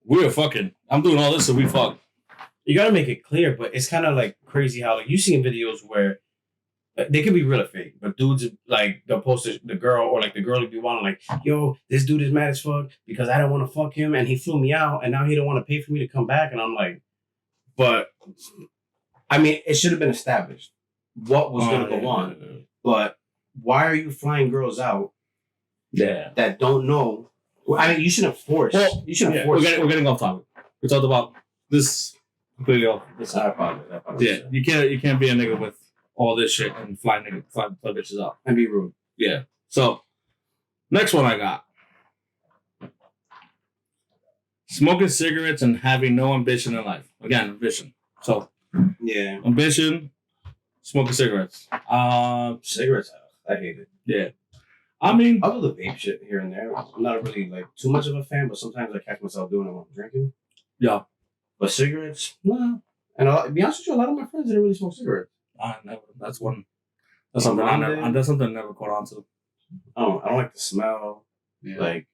S1: we're fucking. I'm doing all this so we fuck.
S2: You gotta make it clear, but it's kind of like crazy how like you seen videos where they could be real or fake, but dudes like they'll post the girl or like the girl will be wanting like, yo, this dude is mad as fuck because I don't want to fuck him and he flew me out and now he don't want to pay for me to come back, and I'm like, but I mean, it should have been established what was gonna go on, but why are you flying girls out?
S1: Yeah,
S2: that don't know. I mean, you shouldn't force.
S1: Well,
S2: you shouldn't force.
S1: We're getting off topic. We talked about this completely off.
S2: I apologize.
S1: Yeah, you can't be a nigga with all this shit and fly bitches out
S2: and be rude.
S1: Yeah. So next one I got: smoking cigarettes and having no ambition in life. Again, ambition. So
S2: yeah,
S1: ambition, smoking cigarettes.
S2: Cigarettes. I hate it.
S1: Yeah. I mean,
S2: I'll do the vape shit here and there. I'm not really like too much of a fan, but sometimes I catch myself doing it when I'm drinking.
S1: Yeah.
S2: But cigarettes, no. And to be honest with you, a lot of my friends didn't really smoke cigarettes.
S1: I never. That's one. That's something I never. That's something I never caught on to.
S2: I don't like the smell.
S3: Yeah.
S2: Like,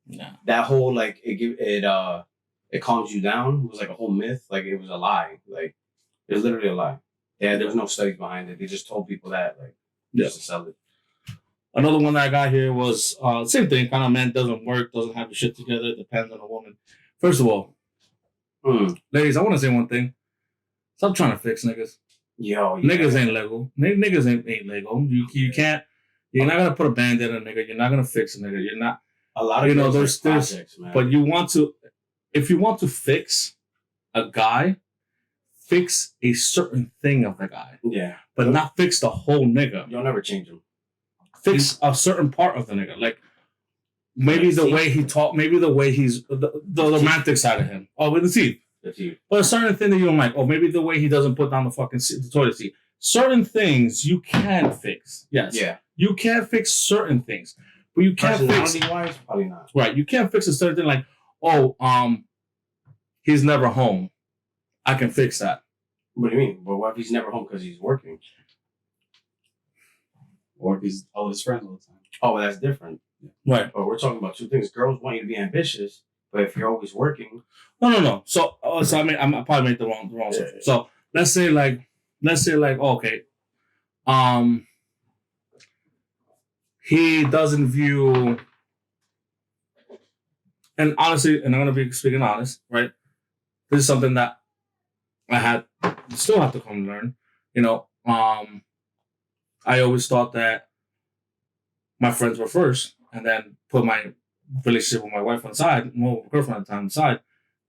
S1: yeah.
S2: That whole like it calms you down was like a whole myth. Like it was a lie. Like it was literally a lie. Yeah, there was no studies behind it. They just told people that like just to sell it.
S1: Another one that I got here was same thing. Kind of man doesn't work, doesn't have the shit together. Depends on a woman. First of all, ladies, I want to say one thing. Stop trying to fix niggas.
S2: Yo,
S1: niggas ain't Lego. Niggas ain't Lego. You can't. You're not gonna put a band-aid on a nigga. You're not gonna fix a nigga. You're not.
S2: A lot of
S1: there's projects, man. But you want to, if you want to fix a guy, fix a certain thing of the guy.
S2: Yeah.
S1: But not fix the whole nigga.
S2: You'll never change him.
S1: Fix a certain part of the nigga, like maybe the way he talk, maybe the way he's the romantic side of him. Oh, with the teeth. But a certain thing that you don't like. Oh, maybe the way he doesn't put down the toilet seat. Certain things you can fix. Yes.
S2: Yeah.
S1: You can fix certain things, but you can't fix.
S2: Personality-wise, probably not.
S1: Right. You can't fix a certain thing like, he's never home. I can fix that.
S2: What do you mean? Well, what if he's never home because he's working?
S3: Or if he's all his friends all the time.
S2: Oh, well, that's different.
S1: Right.
S2: But we're talking about two things. Girls want you to be ambitious, but if you're always working.
S1: No. So I mean, I probably made the wrong. Yeah. So let's say okay, he doesn't view, and honestly, and I'm gonna be speaking honest, right? This is something that I still have to come to learn. I always thought that my friends were first, and then put my relationship with my wife on the side, my girlfriend at the time on the side,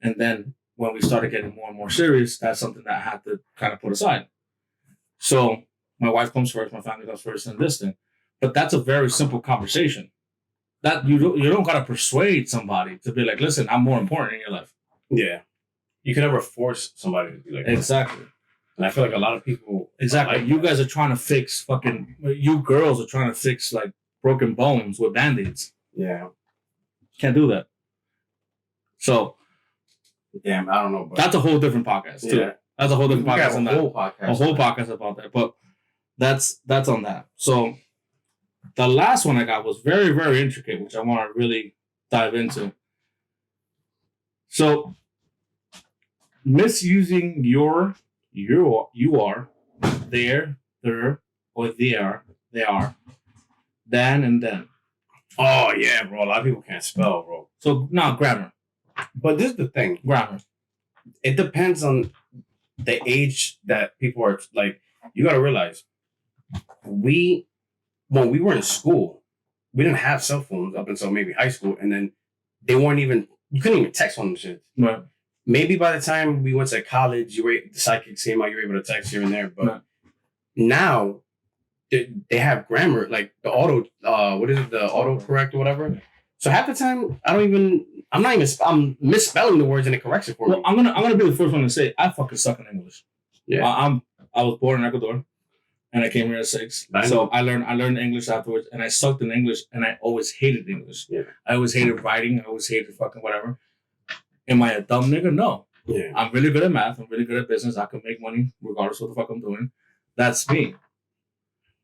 S1: and then when we started getting more and more serious, that's something that I had to kind of put aside. So my wife comes first, my family comes first, and this thing. But that's a very simple conversation. That you don't gotta persuade somebody to be like, listen, I'm more important in your life.
S2: Yeah, you can never force somebody to be like that.
S1: Exactly.
S2: And I feel like a lot of people
S1: exactly. You guys are trying to fix you girls are trying to fix like broken bones with band-aids.
S2: Yeah,
S1: can't do that. So,
S2: damn, I don't know. But
S1: that's a whole different podcast too. Yeah. That's a whole different podcast on that. A whole podcast about that. But that's on that. So the last one I got was very, very intricate, which I want to really dive into. So misusing you are, there, or they are, then and then.
S2: Oh yeah, bro. A lot of people can't spell, bro.
S1: So grammar.
S2: But this is the thing.
S1: Grammar.
S2: It depends on the age that people are like. You got to realize, when we were in school, we didn't have cell phones up until maybe high school, and then they weren't even. You couldn't even text on the shit.
S1: Right.
S2: Maybe by the time we went to college, the sidekicks came out. You were able to text here and there, but now they have grammar, like the auto. What is it? The autocorrect or whatever. So half the time, I'm misspelling the words and it corrects it for me.
S1: I'm gonna be the first one to say I fucking suck in English.
S2: Yeah.
S1: I was born in Ecuador, and I came here at 6. So I learned English afterwards, and I sucked in English, and I always hated English.
S2: Yeah.
S1: I always hated writing. I always hated fucking whatever. Am I a dumb nigga? No.
S2: Yeah.
S1: I'm really good at math. I'm really good at business. I can make money regardless of what the fuck I'm doing. That's me.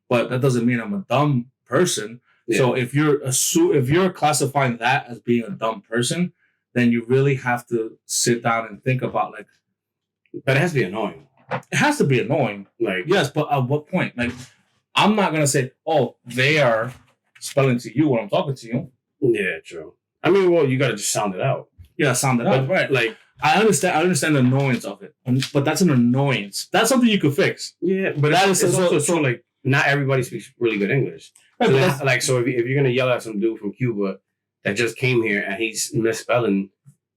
S1: But that doesn't mean I'm a dumb person.
S2: Yeah.
S1: So if you're classifying that as being a dumb person, then you really have to sit down and think about like.
S2: But it has to be annoying.
S1: It has to be annoying.
S2: Like,
S1: yes, but at what point? Like, I'm not gonna say, oh, they are spelling to you when I'm talking to you.
S2: yeah, true. I mean, well, you gotta just sound it out.
S1: Yeah, sound it out, right? Like, I understand the annoyance of it, but that's an annoyance. That's something you could fix.
S2: Yeah, but
S1: That
S2: it's
S1: is
S2: also true. Like, not everybody speaks really good English.
S1: Right,
S2: So
S1: but
S2: that's, like, so if you're gonna yell at some dude from Cuba that just came here and he's misspelling,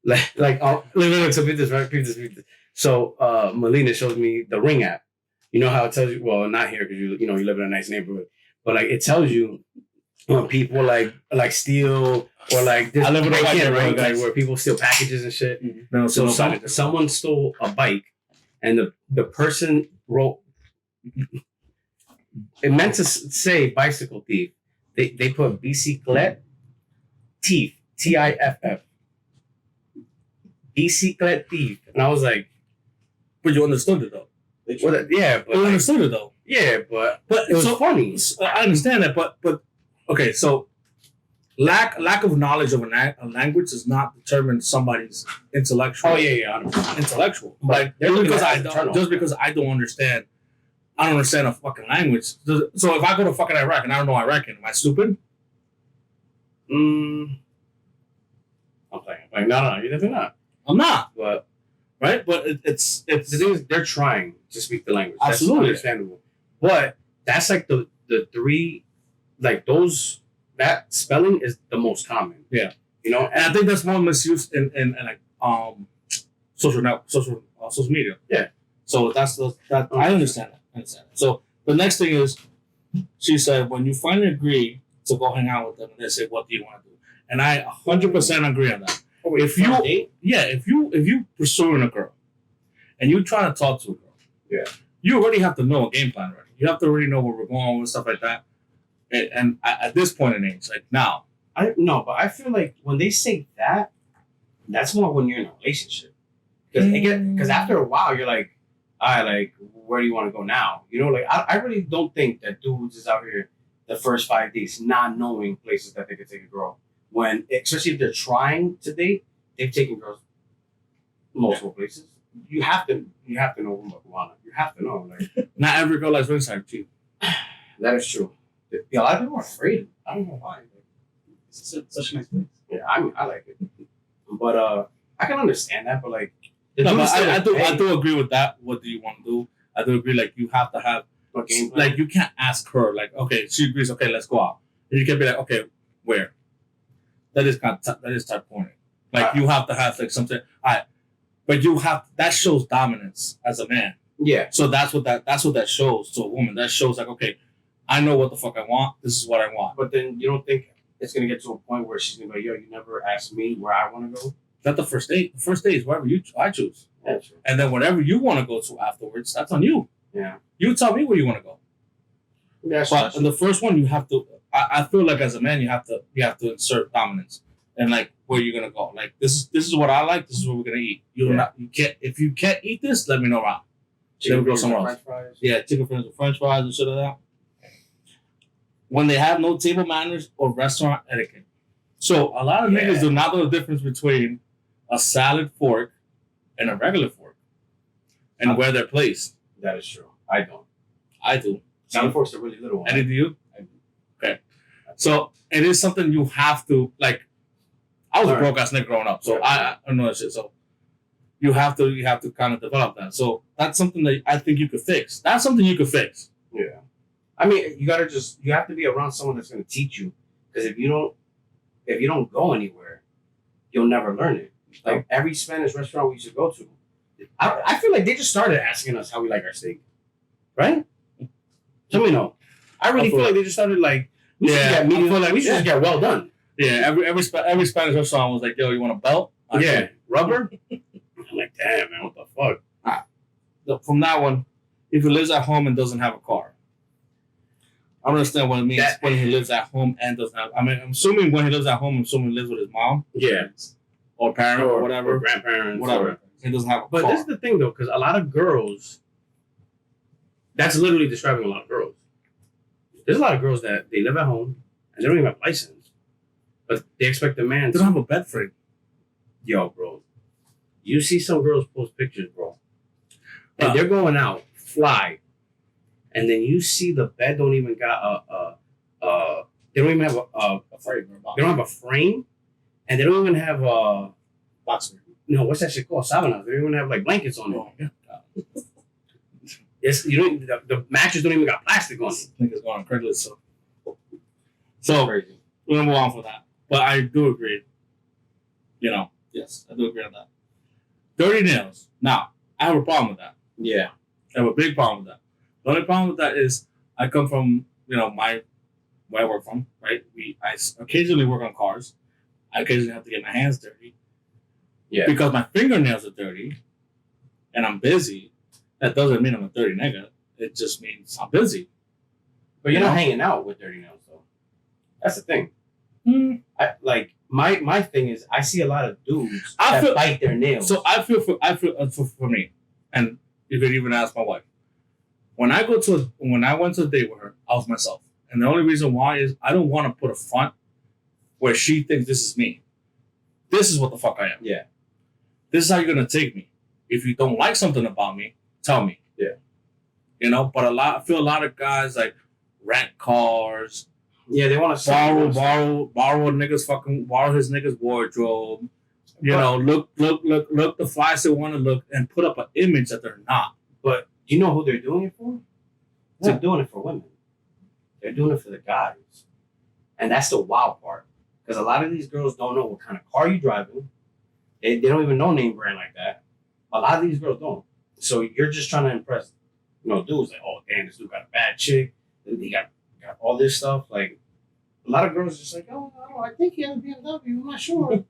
S2: read this. So Melina shows me the Ring app. You know how it tells you? Well, not here because you live in a nice neighborhood, but like it tells you when people like steal or like this.
S1: I live in a white
S2: right?
S1: neighborhood,
S2: Like where people steal packages and shit.
S1: Mm-hmm. No,
S2: So someone stole a bike, and the person wrote. It meant to say bicycle thief. They put bicyclette thief, TIFF. Bicyclette thief, and I was like,
S1: but you understood it though.
S2: well, yeah, but
S1: You
S2: like,
S1: understood it though.
S2: yeah, but it was funny.
S1: I understand that, but okay, so lack of knowledge of a language does not determine somebody's intellectual.
S2: Oh yeah, 100%.
S1: Intellectual.
S2: But
S1: Like
S2: they're looking at it as a
S1: just because I don't understand a fucking language. So if I go to fucking Iraq and I don't know Iraqi, am I stupid?
S2: I'm playing. No, you're definitely not.
S1: I'm not.
S2: But
S1: Right? But it's
S2: the thing is, they're trying to speak the language.
S1: Absolutely.
S2: That's understandable. But that's like the three, like those, that spelling is the most common.
S1: Yeah.
S2: You know,
S1: and I think that's more misused in like social media.
S2: Yeah.
S1: So that I understand that. So the next thing is, she said, when you finally agree to go hang out with them, and they say, "What do you want to do?" And I 100% agree on that. If you pursuing a girl, and you trying to talk to a girl,
S2: yeah,
S1: you already have to know a game plan already. You have to already know where we're going with stuff like that. And at this point in age, like now,
S2: but I feel like when they say that, that's more when you're in a relationship. Because after a while, you're like, all right, like, where do you want to go now? You know, like, I really don't think that dudes is out here the first 5 days not knowing places that they could take a girl. When, especially if they're trying to date, they've taken girls multiple places. You have to know Mbakwana. You have to know. Like,
S1: not every girl likes ringside too.
S2: that is true. Yeah, a lot of people are afraid. I don't know why.
S3: It's such a nice place.
S2: Yeah, I mean, I like it. But I can understand that, but like,
S1: no, but I do agree with that. What do you want to do? I do agree. Like, you have to have
S2: a game plan.
S1: Like, you can't ask her. Like, okay, she agrees. Okay, let's go out. And you can be like, okay, where? That is type corny. Like, you have to have like something. But that shows dominance as a man.
S2: Yeah.
S1: So that's what that shows to a woman. That shows like, okay, I know what the fuck I want. This is what I want.
S2: But then you don't think it's gonna get to a point where she's gonna be like, yo, you never asked me where I want to go?
S1: That's the first date. The first date is wherever I choose.
S2: Yeah, true.
S1: And then whatever you want to go to afterwards, that's on you.
S2: Yeah.
S1: You tell me where you want to go.
S2: Yeah,
S1: but in the first one, you have to. I feel like as a man, you have to insert dominance and like where you're gonna go. Like this is what I like. This is what we're gonna eat. You can't if you can't eat this, let me know around. Then we go somewhere else. Yeah, chicken fingers with French fries and shit like that. When they have no table manners or restaurant etiquette. So a lot of niggas do not know the difference between a salad fork and a regular fork and where they're placed.
S2: That is true. I don't.
S1: I do.
S2: Salad forks are really little.
S1: And do you? I do. Okay. So it is something you have to like. I was a broke ass nigga growing up, so I don't know that shit. So you have to kind of develop that. So that's something that I think you could fix. That's something you could fix.
S2: Yeah. I mean, you have to be around someone that's going to teach you. Because if you don't go anywhere, you'll never learn it. Like every Spanish restaurant we used to go to, I feel like they just started asking us how we like our steak, right? Tell me no. I really feel like they just started like we should get medium. We should just get well done.
S1: Yeah, every Spanish restaurant was like, yo, you want a belt?
S2: Rubber. I'm like, damn man, what the fuck?
S1: From that one, if he lives at home and doesn't have a car. I don't understand what it means when he lives at home and doesn't have. I mean, I'm assuming when he lives at home, I'm assuming he lives with his mom.
S2: Yeah.
S1: Or parent or whatever.
S2: Or grandparents.
S1: Whatever. He doesn't have a car.
S2: But this is the thing, though, because a lot of girls, that's literally describing a lot of girls. There's a lot of girls that they live at home and they don't even have a license, but they expect a man
S1: They don't have a bed frame.
S2: Yo, bro. You see some girls post pictures, bro. And
S1: Wow.
S2: they're going out, fly. And then you see the bed don't even got they don't even have
S1: A frame or a box.
S2: they don't have a frame, and they don't even have
S1: Box frame.
S2: what's that shit called? Sabanas. They don't even have like blankets on it.
S1: Oh, yeah.
S2: It's you don't the mattress don't even got plastic on it.
S1: Niggas going on Craigslist. So
S2: Crazy.
S1: we're gonna move on for that. But I do agree. You know, yes, I do agree on that. Dirty nails. Now, I have a problem with that.
S2: Yeah.
S1: I have a big problem with that. The only problem with that is I come from, where I work from, right? I occasionally work on cars. I occasionally have to get my hands dirty.
S2: Yeah.
S1: Because my fingernails are dirty and I'm busy. That doesn't mean I'm a dirty nigga. It just means I'm busy.
S2: But you're
S1: You
S2: not
S1: know?
S2: hanging out with dirty nails though. That's the thing.
S1: Mm.
S2: I like my thing is I see a lot of dudes
S1: I
S2: that
S1: feel-
S2: bite their nails.
S1: So I feel for me, and you could even ask my wife. When I went to a date with her, I was myself, and the only reason why is I don't want to put a front where she thinks this is me. This is what the fuck I am.
S2: Yeah.
S1: This is how you're gonna take me. If you don't like something about me, tell me.
S2: Yeah.
S1: But I feel a lot of guys like rent cars,
S2: yeah, they want to
S1: borrow his nigga's wardrobe. Look the flies they want to look and put up an image that they're not.
S2: But you know who they're doing it for? They're doing it for women. They're doing it for the guys. And that's the wild part. Because a lot of these girls don't know what kind of car you're driving. They don't even know name brand like that. A lot of these girls don't. So you're just trying to impress, dudes like, oh, damn, this dude got a bad chick. He got all this stuff. Like, a lot of girls are just like, oh, I think he has a BMW. I'm not sure.
S4: 6-7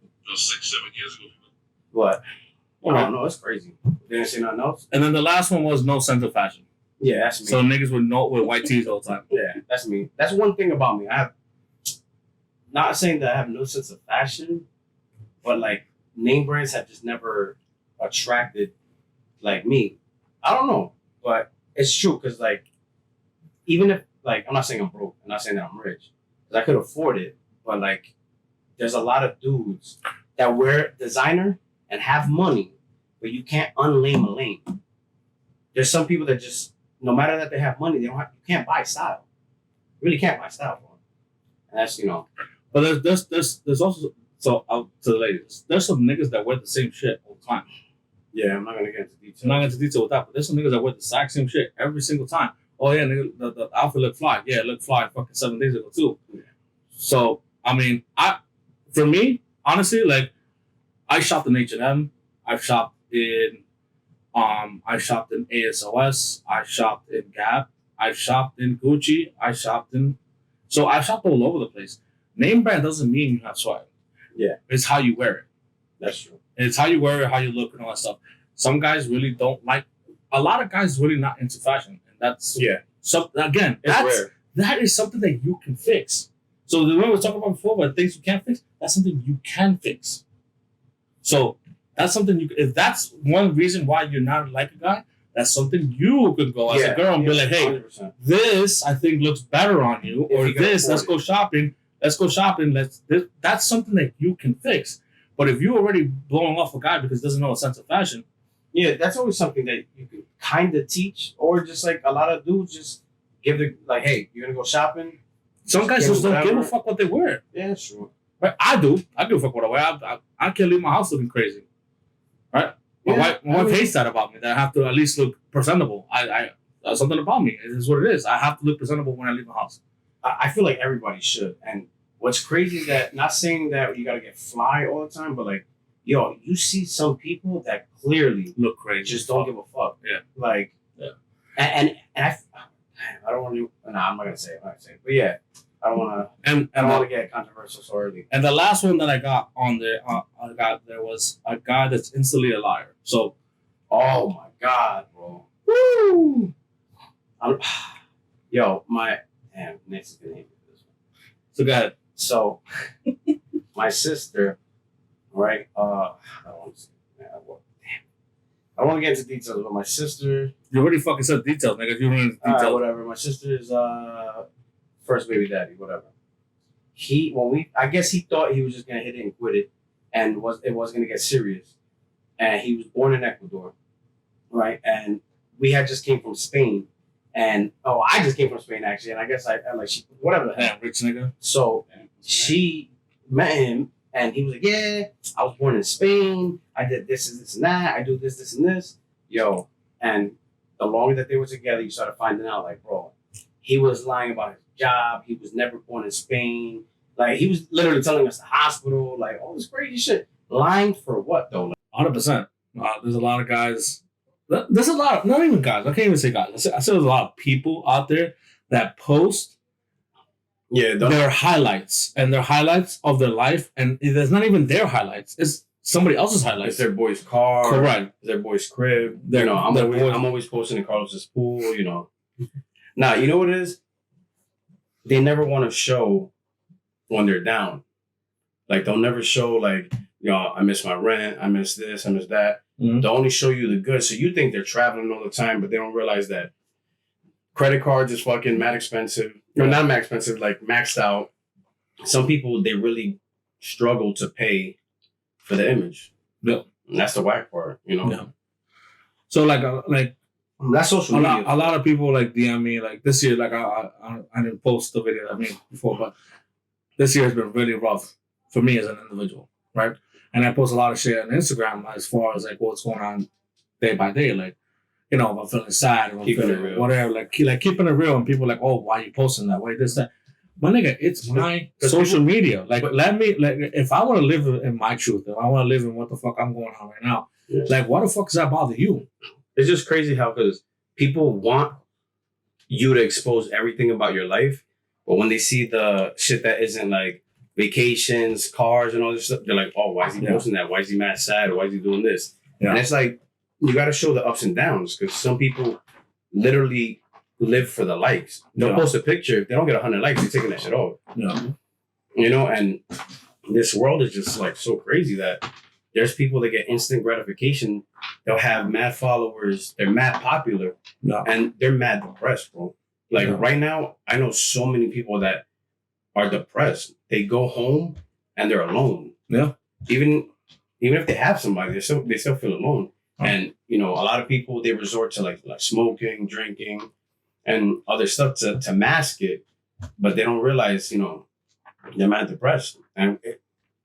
S4: years ago.
S2: What?
S1: Okay.
S2: I don't know. It's crazy. They didn't say nothing else?
S1: And then the last one was no sense of fashion.
S2: Yeah, that's me.
S1: So niggas with white tees all the time.
S2: Yeah, that's me. That's one thing about me. I have not saying that I have no sense of fashion, but like name brands have just never attracted like me. I don't know, but it's true because like even if like I'm not saying I'm broke, I'm not saying that I'm rich because I could afford it, but like there's a lot of dudes that wear designer and have money, but you can't unlame a lame. There's some people that just no matter that they have money, you can't buy style. You really can't buy style for them. And that's
S1: But there's also to the ladies. There's some niggas that wear the same shit all the time.
S2: yeah. I'm not gonna get into detail.
S1: I'm not going into detail with that, but there's some niggas that wear the exact same shit every single time. Oh yeah, nigga, the outfit looked fly. Yeah, it looked fly fucking 7 days ago too.
S2: Yeah.
S1: So I mean, for me, honestly, like I shopped in H&M. I've shopped in I shopped in ASOS. I shopped in Gap. I shopped in Gucci. I've shopped all over the place. Name brand doesn't mean you have swag.
S2: Yeah.
S1: It's how you wear it.
S2: That's true.
S1: It's how you wear it, how you look, and all that stuff. Some guys really don't like. A lot of guys really not into fashion, and that's again,
S2: It's rare.
S1: that is something that you can fix. So the way we were talking about before, but things you can't fix, that's something you can fix. So that's something if that's one reason why you're not like a guy, that's something you could go as a girl and be like, hey,
S2: 100%.
S1: this I think looks better on you,
S2: If
S1: or
S2: you can
S1: this,
S2: afford
S1: let's
S2: it.
S1: go shopping. That's something that you can fix. But if you're already blowing off a guy because he doesn't know a sense of fashion,
S2: Yeah, that's always something that you can kind of teach, or just like a lot of dudes just give hey, you're gonna go shopping.
S1: some guys
S2: give
S1: just don't give a
S2: whatever.
S1: fuck what they wear.
S2: Yeah, sure.
S1: But I do. I give a fuck what I wear. I can't leave my house looking crazy. Right? My wife hates that about me, that I have to at least look presentable. That's something about me. It is what it is. I have to look presentable when I leave my house.
S2: I feel like everybody should. And what's crazy is that, not saying that you gotta get fly all the time, but like, yo, you see some people that clearly
S1: Look crazy.
S2: just don't give a fuck.
S1: Yeah.
S2: Like,
S1: Yeah.
S2: And I don't want to. No, I'm not gonna say it. I'm not gonna say it. But yeah, I don't want to.
S1: And
S2: I don't want to get controversial so early.
S1: And the last one that I got on there, there was a guy that's instantly a liar. So,
S2: Oh my god, bro.
S1: woo!
S2: Yo, Nick's gonna hate me for this one.
S1: So go ahead.
S2: So, my sister, right? I don't want to say, I don't want to get into details, but my sister,
S1: You already fucking said details, nigga. You don't need details.
S2: whatever. My sister is first baby daddy, whatever. I guess he thought he was just gonna hit it and quit it, and it was gonna get serious. And he was born in Ecuador, right? And we had just came from Spain, and I just came from Spain actually, and I guess I like she whatever the hell.
S1: Damn, rich nigga.
S2: So she met him, and he was like, "Yeah, I was born in Spain. I did this and this and that. I do this, this and this." Yo, and the longer that they were together, you started finding out, like, bro, he was lying about his job. He was never born in Spain. Like, he was literally telling us the hospital, like, all this crazy shit. Lying for what, though?
S1: 100%. There's a lot of guys. There's a lot of, not even guys. I can't even say guys. I said there's a lot of people out there that post their highlights and their highlights of their life. And there's not even their highlights. It's somebody else's highlights.
S2: It's their boy's car.
S1: Correct.
S2: It's their boy's crib.
S1: Their,
S2: I'm always posting in Carlos's pool, Now, you know what it is? They never want to show when they're down. Like, they'll never show, like, I miss my rent, I miss this, I miss that.
S1: Mm-hmm.
S2: They'll only show you the good. So you think they're traveling all the time, but they don't realize that credit cards is fucking mad expensive. Or not mad expensive, like maxed out. Some people, they really struggle to pay for the image.
S1: Yep.
S2: And that's the whack part,
S1: Yeah. So, like
S2: that's social media.
S1: A lot of people, like, DM me, like, this year, like, I didn't post the video I made before, but this year has been really rough for me as an individual, right? And I post a lot of shit on Instagram as far as, like, what's going on day by day. Like, if I'm feeling sad, if I'm
S2: Keeping
S1: feeling
S2: it real.
S1: whatever, like keeping it real. And people are like, oh, why are you posting that? Why this, that? My nigga, it's my social media. Like, if I want to live in my truth, if I want to live in what the fuck I'm going on right now, like, why the fuck does that bother you?
S2: It's just crazy how, because people want you to expose everything about your life, but when they see the shit that isn't, like, vacations, cars, and all this stuff, they're like, oh, why is he posting that? Why is he mad sad? Why is he doing this? Yeah. And it's like, you got to show the ups and downs, because some people literally live for the likes. They'll post a picture. If they don't get 100 likes, they're taking that shit off.
S1: Yeah.
S2: And this world is just, like, so crazy that there's people that get instant gratification. They'll have mad followers. They're mad popular.
S1: Yeah.
S2: And they're mad depressed, bro. Like, right now, I know so many people that are depressed. They go home and they're alone.
S1: Yeah.
S2: Even if they have somebody, they still feel alone. And, a lot of people, they resort to like smoking, drinking, and other stuff to mask it. But they don't realize, they're mad depressed. And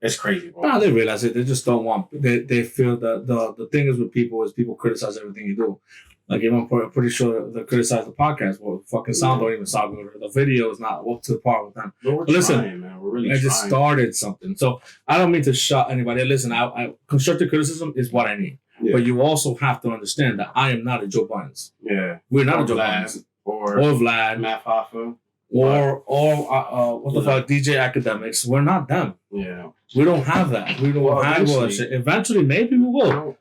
S2: it's crazy, bro.
S1: No, they realize it. They just don't want. They feel that the thing is with people is people criticize everything you do. Like, I'm pretty sure they criticize the podcast. Well, fucking sound don't even sound good. The video is not up to par with them.
S2: But listen, man, we're really trying.
S1: Just started something. So I don't mean to shut anybody. Listen, I constructive criticism is what I need. Yeah. But you also have to understand that I am not a Joe Buttons.
S2: Yeah.
S1: We're not a Joe Buttons.
S2: Or
S1: Vlad.
S2: Matt Hoffa.
S1: Or what the fuck, DJ Academics. We're not them.
S2: Yeah.
S1: We don't have that. We don't have all that shit. Eventually, maybe we will.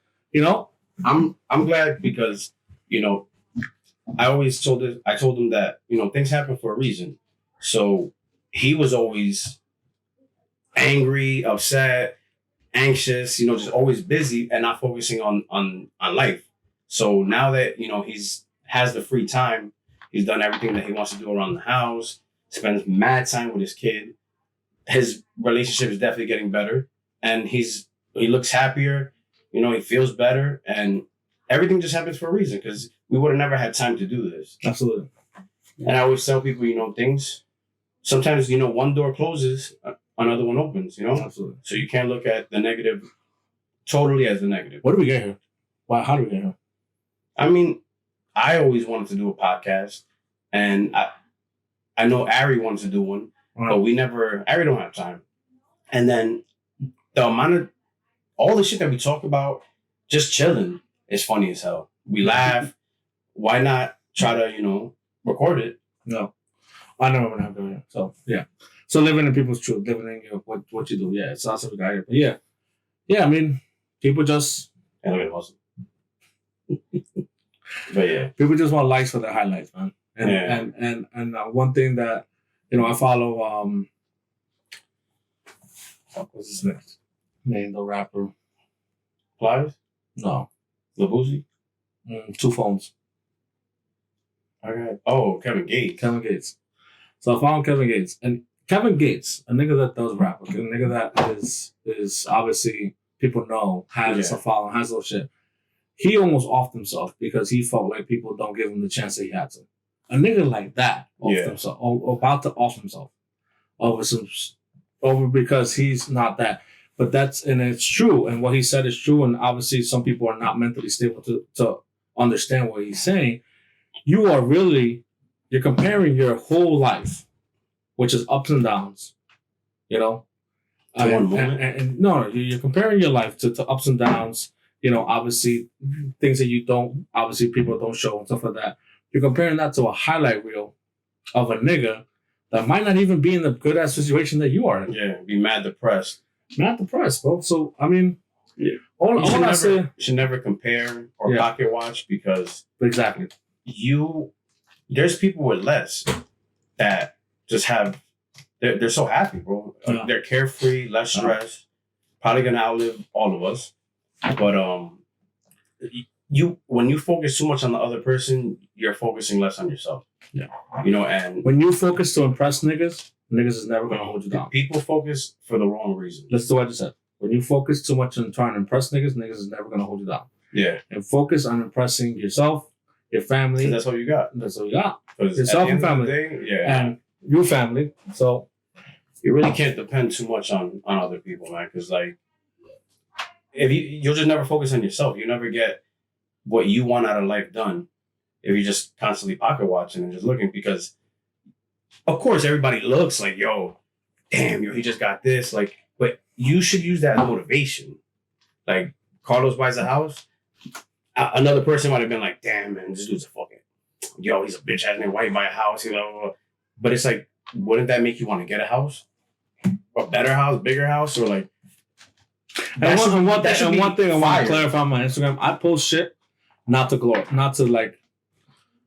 S2: I'm glad because, I told him that, things happen for a reason. So he was always angry, upset, anxious, just always busy and not focusing on life. So now that, he's has the free time, he's done everything that he wants to do around the house, spends mad time with his kid. His relationship is definitely getting better and he looks happier, he feels better and everything just happens for a reason because we would have never had time to do this.
S1: Absolutely.
S2: And I always tell people, things, sometimes, one door closes, another one opens,
S1: Absolutely.
S2: So you can't look at the negative totally as the negative.
S1: What do we get here? How do we get here?
S2: I mean, I always wanted to do a podcast and I know Ari wanted to do one, but Ari don't have time. And then the amount of, all the shit that we talk about, just chilling, is funny as hell. We laugh. Why not try to, record it?
S1: No. I know what I'm doing. So, yeah. So living in people's truth, living in what you do. Yeah, it's awesome guy here. But yeah. Yeah, I mean, people just...
S2: Yeah, look at awesome. But yeah.
S1: People just want likes for their highlights, man. And one thing that, I follow, what's his name? The rapper.
S2: Plies?
S1: No.
S2: LaBoozy?
S1: 2 Phones.
S2: Okay. Oh, Kevin Gates.
S1: Kevin Gates. So I found Kevin Gates. And Kevin Gates, a nigga that does rap, a nigga that is obviously people know, has a following, has a little shit. He almost offed himself because he felt like people don't give him the chance that he had to. A nigga like that offed himself, about to off himself over because he's not that. But and it's true. And what he said is true. And obviously some people are not mentally stable to understand what he's saying. You're comparing your whole life, which is ups and downs, you know?
S2: To one moment?
S1: And no, you're comparing your life to ups and downs, you know, obviously things that obviously people don't show and stuff like that. You're comparing that to a highlight reel of a nigga that might not even be in the good ass situation that you are in.
S2: Yeah, be mad depressed.
S1: Mad depressed, bro. So, I mean,
S2: all I say, you should never compare or pocket watch because
S1: exactly.
S2: There's people with less that just they're so happy, bro.
S1: Yeah.
S2: They're carefree, less stress, probably gonna outlive all of us. But when you focus too much on the other person, you're focusing less on yourself.
S1: Yeah.
S2: You know, and
S1: when you focus to impress niggas is never gonna hold you down.
S2: People focus for the wrong reason.
S1: Listen to what I just said. When you focus too much on trying to impress niggas is never gonna hold you down.
S2: Yeah.
S1: And focus on impressing yourself, your family.
S2: And that's what you got.
S1: That's what you got.
S2: Yourself
S1: and family. And your family. So
S2: you really can't depend too much on other people, man. Because like, if you'll just never focus on yourself. You never get what you want out of life done if you just constantly pocket watching and just looking. Because of course everybody looks like, yo, damn, he just got this. Like, but you should use that as motivation. Like Carlos buys a house. Another person might have been like, damn, man, this dude's a fucking, yo, he's a bitch ass nigga. Why you buy a house? You know, but it's like, wouldn't that make you want to get a house? A better house, bigger house, or like.
S1: One thing I want to clarify on my Instagram: I post shit not to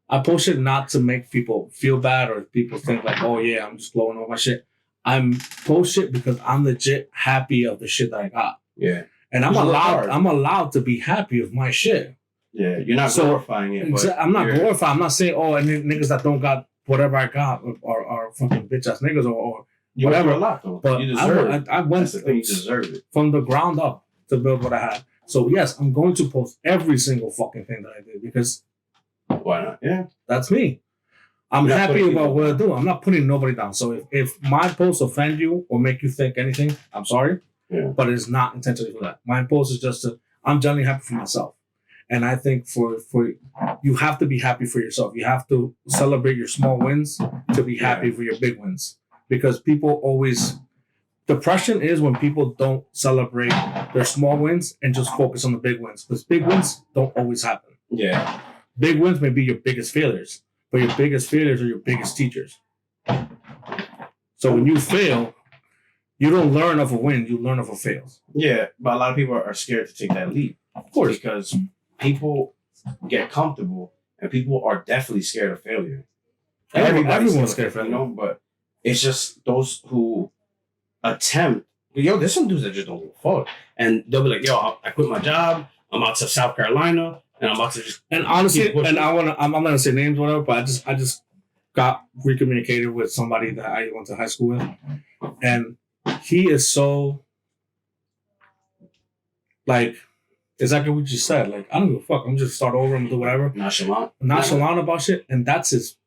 S1: I post shit not to make people feel bad or people think like, oh yeah, I'm just blowing over my shit. I'm post shit because I'm legit happy of the shit that I got.
S2: Yeah,
S1: and I'm allowed to be happy of my shit.
S2: Yeah, you're not glorifying it. But
S1: I'm not glorifying. I'm not saying, oh, and niggas that don't got whatever I got are fucking bitch ass niggas or
S2: you
S1: whatever.
S2: A lot, though.
S1: But
S2: you deserve it.
S1: I went
S2: you deserve it
S1: from the ground up to build what I had. So yes, I'm going to post every single fucking thing that I did because
S2: why not? Yeah,
S1: that's me. I'm happy about what I do. I'm not putting nobody down. So if my posts offend you or make you think anything, I'm sorry.
S2: Yeah.
S1: But it's not intentionally for that. My post is just I'm generally happy for myself. And I think for you have to be happy for yourself. You have to celebrate your small wins to be happy for your big wins. Because people always depression is when people don't celebrate their small wins and just focus on the big wins. Because big wins don't always happen.
S2: Yeah.
S1: Big wins may be your biggest failures, but your biggest failures are your biggest teachers. So when you fail, you don't learn of a win, you learn of a fail.
S2: Yeah, but a lot of people are scared to take that leap.
S1: Of course.
S2: Because people get comfortable and people are definitely scared of failure.
S1: Everyone's scared of failure.
S2: You know, but it's just those who attempt. Yo, there's some dudes that just don't give a fuck. And they'll be like, yo, I quit my job. I'm out to South Carolina. And I'm about to just.
S1: And honestly, and I'm not gonna say names, whatever, but I just got recommunicated with somebody that I went to high school with. And he is so like exactly what you said. Like, I don't give a fuck. I'm just start over and do whatever. Nonchalant about shit. And that's his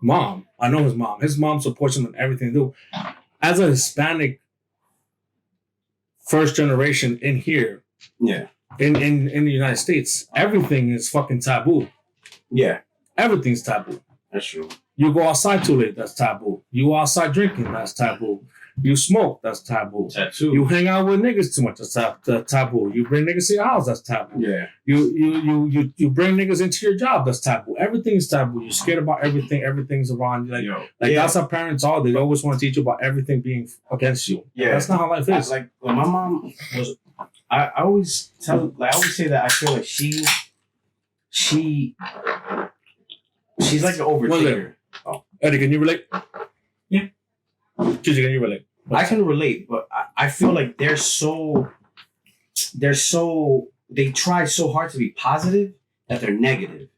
S1: mom. I know his mom. His mom supports him in everything they do. As a Hispanic first generation in here.
S2: Yeah.
S1: In the United States, everything is fucking taboo.
S2: Yeah.
S1: Everything's taboo.
S2: That's true.
S1: You go outside too late, that's taboo. You outside drinking, that's taboo. You smoke, that's taboo.
S2: Tattoo.
S1: You hang out with niggas too much, that's taboo. You bring niggas to your house, that's taboo.
S2: Yeah.
S1: You bring niggas into your job, that's taboo. Everything's taboo. You're scared about everything. Everything's around you. That's how parents are. They always want to teach you about everything being against you.
S2: Yeah.
S1: That's not how life is.
S2: Like when my mom was, I always say that I feel like she's like an overthinker.
S1: Oh. Eddie, can you relate?
S3: Yeah.
S1: Gigi, can you relate?
S2: I can relate, but I feel like they try so hard to be positive that they're negative.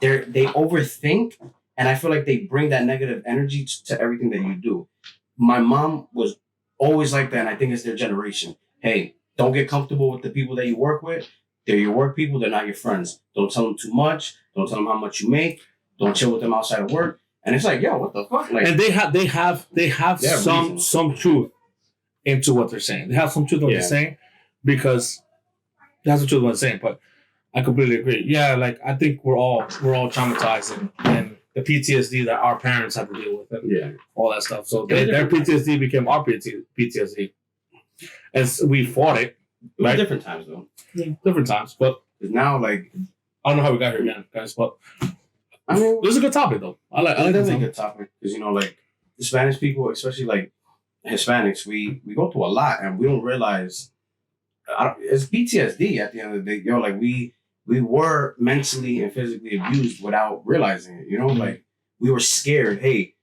S2: They overthink And I feel like they bring that negative energy to everything that you do. My mom was always like that, and I think it's their generation. Hey, don't get comfortable with the people that you work with. They're your work people. They're not your friends. Don't tell them too much. Don't tell them how much you make. Don't chill with them outside of work. And it's like, yo, what the fuck? Like,
S1: and they have some truth into what they're saying. They have some truth in what they're saying because they have some truth in what they're saying. But I completely agree. Yeah, like I think we're all traumatized and the PTSD that our parents had to deal with and all that stuff. So their PTSD became our PTSD. And we fought it. Right?
S2: Different times though.
S1: Yeah, different times. But
S2: now, like,
S1: I don't know how we got here again, guys. But
S2: I mean,
S1: this is a good topic though. I like
S2: it's a good topic because like the Spanish people, especially like Hispanics, we go through a lot and we don't realize it's PTSD at the end of the day. Like we were mentally and physically abused without realizing it. Like we were scared. Hey,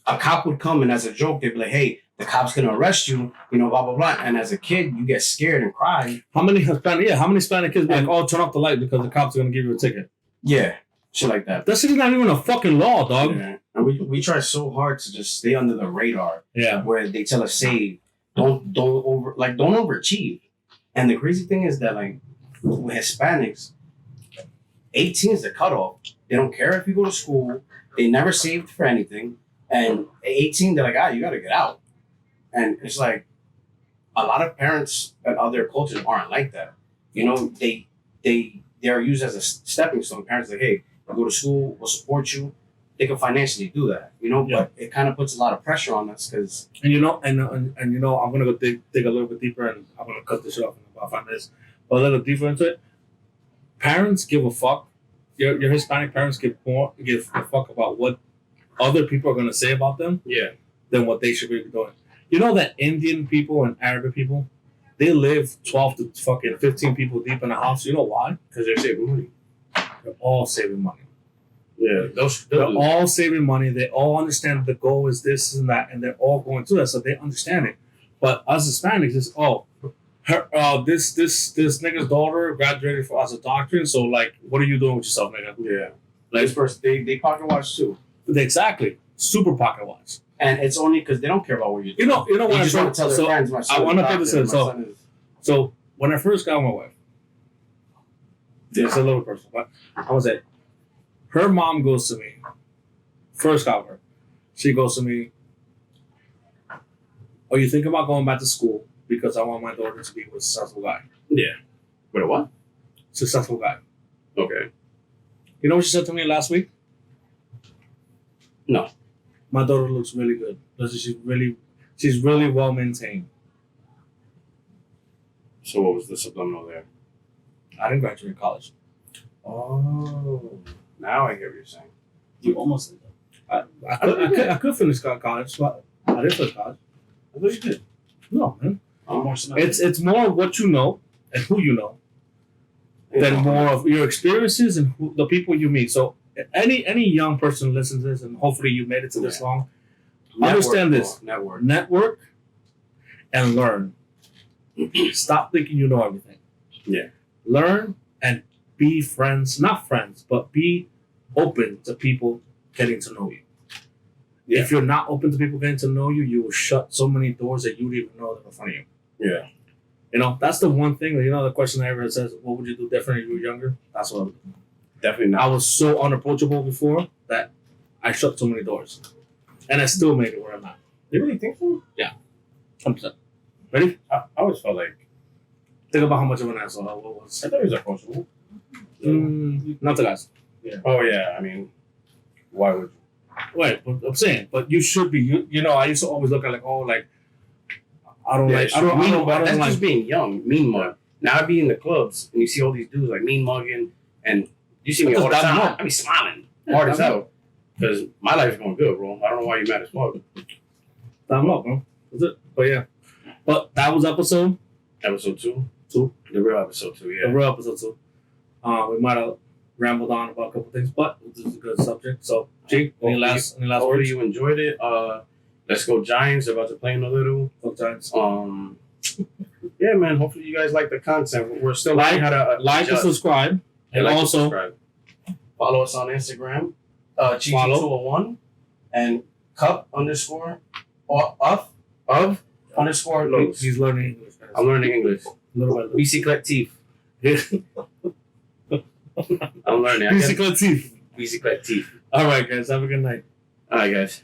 S2: a cop would come and as a joke they'd be like, "Hey, the cop's gonna arrest you." Blah blah blah. And as a kid, you get scared and cry.
S1: How many Hispanic kids be like, "Oh, turn off the light because the cops are gonna give you a ticket"?
S2: Yeah. Shit like that.
S1: That shit is not even a fucking law, dog.
S2: Yeah. And we try so hard to just stay under the radar.
S1: Yeah.
S2: Where they tell us, say, don't overachieve. And the crazy thing is that like with Hispanics, 18 is the cutoff. They don't care if you go to school. They never saved for anything. And at 18, they're like, you gotta get out. And it's like a lot of parents and other cultures aren't like that. They are used as a stepping stone. Parents are like, hey, go to school, we'll support you. They can financially do that, but it kind of puts a lot of pressure on us because. And
S1: I'm gonna go dig a little bit deeper, and I'm gonna cut this off in about 5 minutes. But a little deeper into it, parents give a fuck. Your Hispanic parents give a fuck about what other people are gonna say about them, than what they should be doing. You know that Indian people and Arabic people, they live 12 to fucking 15 people deep in a house. You know why?
S2: Because they're saving money.
S1: They're all saving money.
S2: Yeah,
S1: they're all saving money. They all understand the goal is this and that, and they're all going through that, so they understand it. But us Hispanics, it's this nigga's daughter graduated as a doctor, so like, what are you doing with yourself, nigga?
S2: Yeah, like this person, they pocket watch too.
S1: Exactly, super pocket watch.
S2: And it's only because they don't care about what you do.
S1: You know
S2: they
S1: when
S2: just want to tell their friends.
S1: I want to put this in. So when I first got my wife, it's a little personal, but I was at. Her mom goes to me. First got her. She goes to me. Are you thinking about going back to school because I want my daughter to be with a successful guy?
S2: Yeah. With a what?
S1: Successful guy.
S2: Okay.
S1: You know what she said to me last week?
S2: No.
S1: My daughter looks really good. She's really well maintained.
S2: So what was the subliminal there?
S1: I didn't graduate college.
S2: Oh, now I get what you're saying.
S3: You almost did that.
S1: I could finish college, but I didn't finish college.
S2: I thought you did.
S1: No, man.
S3: More
S1: It's more of what you know and who you know than more of your experiences and the people you meet. So any young person listens to this, and hopefully you made it to this long. Understand this. Network and learn. Stop thinking you know everything.
S2: Yeah.
S1: Learn and be friends, not friends, but be open to people getting to know you. Yeah. If you're not open to people getting to know you, you will shut so many doors that you don't even know that are in front of you.
S2: Yeah.
S1: That's the one thing. The question everyone says, what would you do different if you were younger? That's what I would do.
S2: Definitely not.
S1: I was so unapproachable before that I shut so many doors. And I still made it where I'm at.
S2: You really think so?
S1: Yeah. 100%. Ready?
S2: I always felt like...
S1: Think about how much of an asshole I was.
S2: I thought he was approachable.
S1: Not the guys.
S2: Yeah. Oh, yeah. I mean, why would you?
S1: Wait, I'm saying, but you should be. I used to always look at I don't like
S2: just being young, mean mug. Now I be in the clubs and you see all these dudes like mean mugging, and you see me all the time. I be smiling hard as hell because my life's going good, bro. I don't know why you mad as fuck.
S1: I'm up, bro. That's it. But yeah, but that was episode
S2: 2. The real episode 2. Yeah,
S1: the real episode 2. We might have rambled on about a couple things, but this is a good subject. So, G, any last words?
S2: You enjoyed it. Let's go Giants. They're about to play in a little.
S1: Go Giants.
S2: Yeah, man. Hopefully you guys like the content. We're still learning how to
S1: like and subscribe, and also
S2: follow us on Instagram. Chichi201 and cup underscore or of underscore lows.
S1: He's learning English.
S2: I'm learning English.
S1: Little by little.
S2: Bicyclette teeth. I'm learning.
S1: Bicycle teeth.
S2: Bicyclette teeth.
S1: All right, guys. Have a good night.
S2: All right, guys.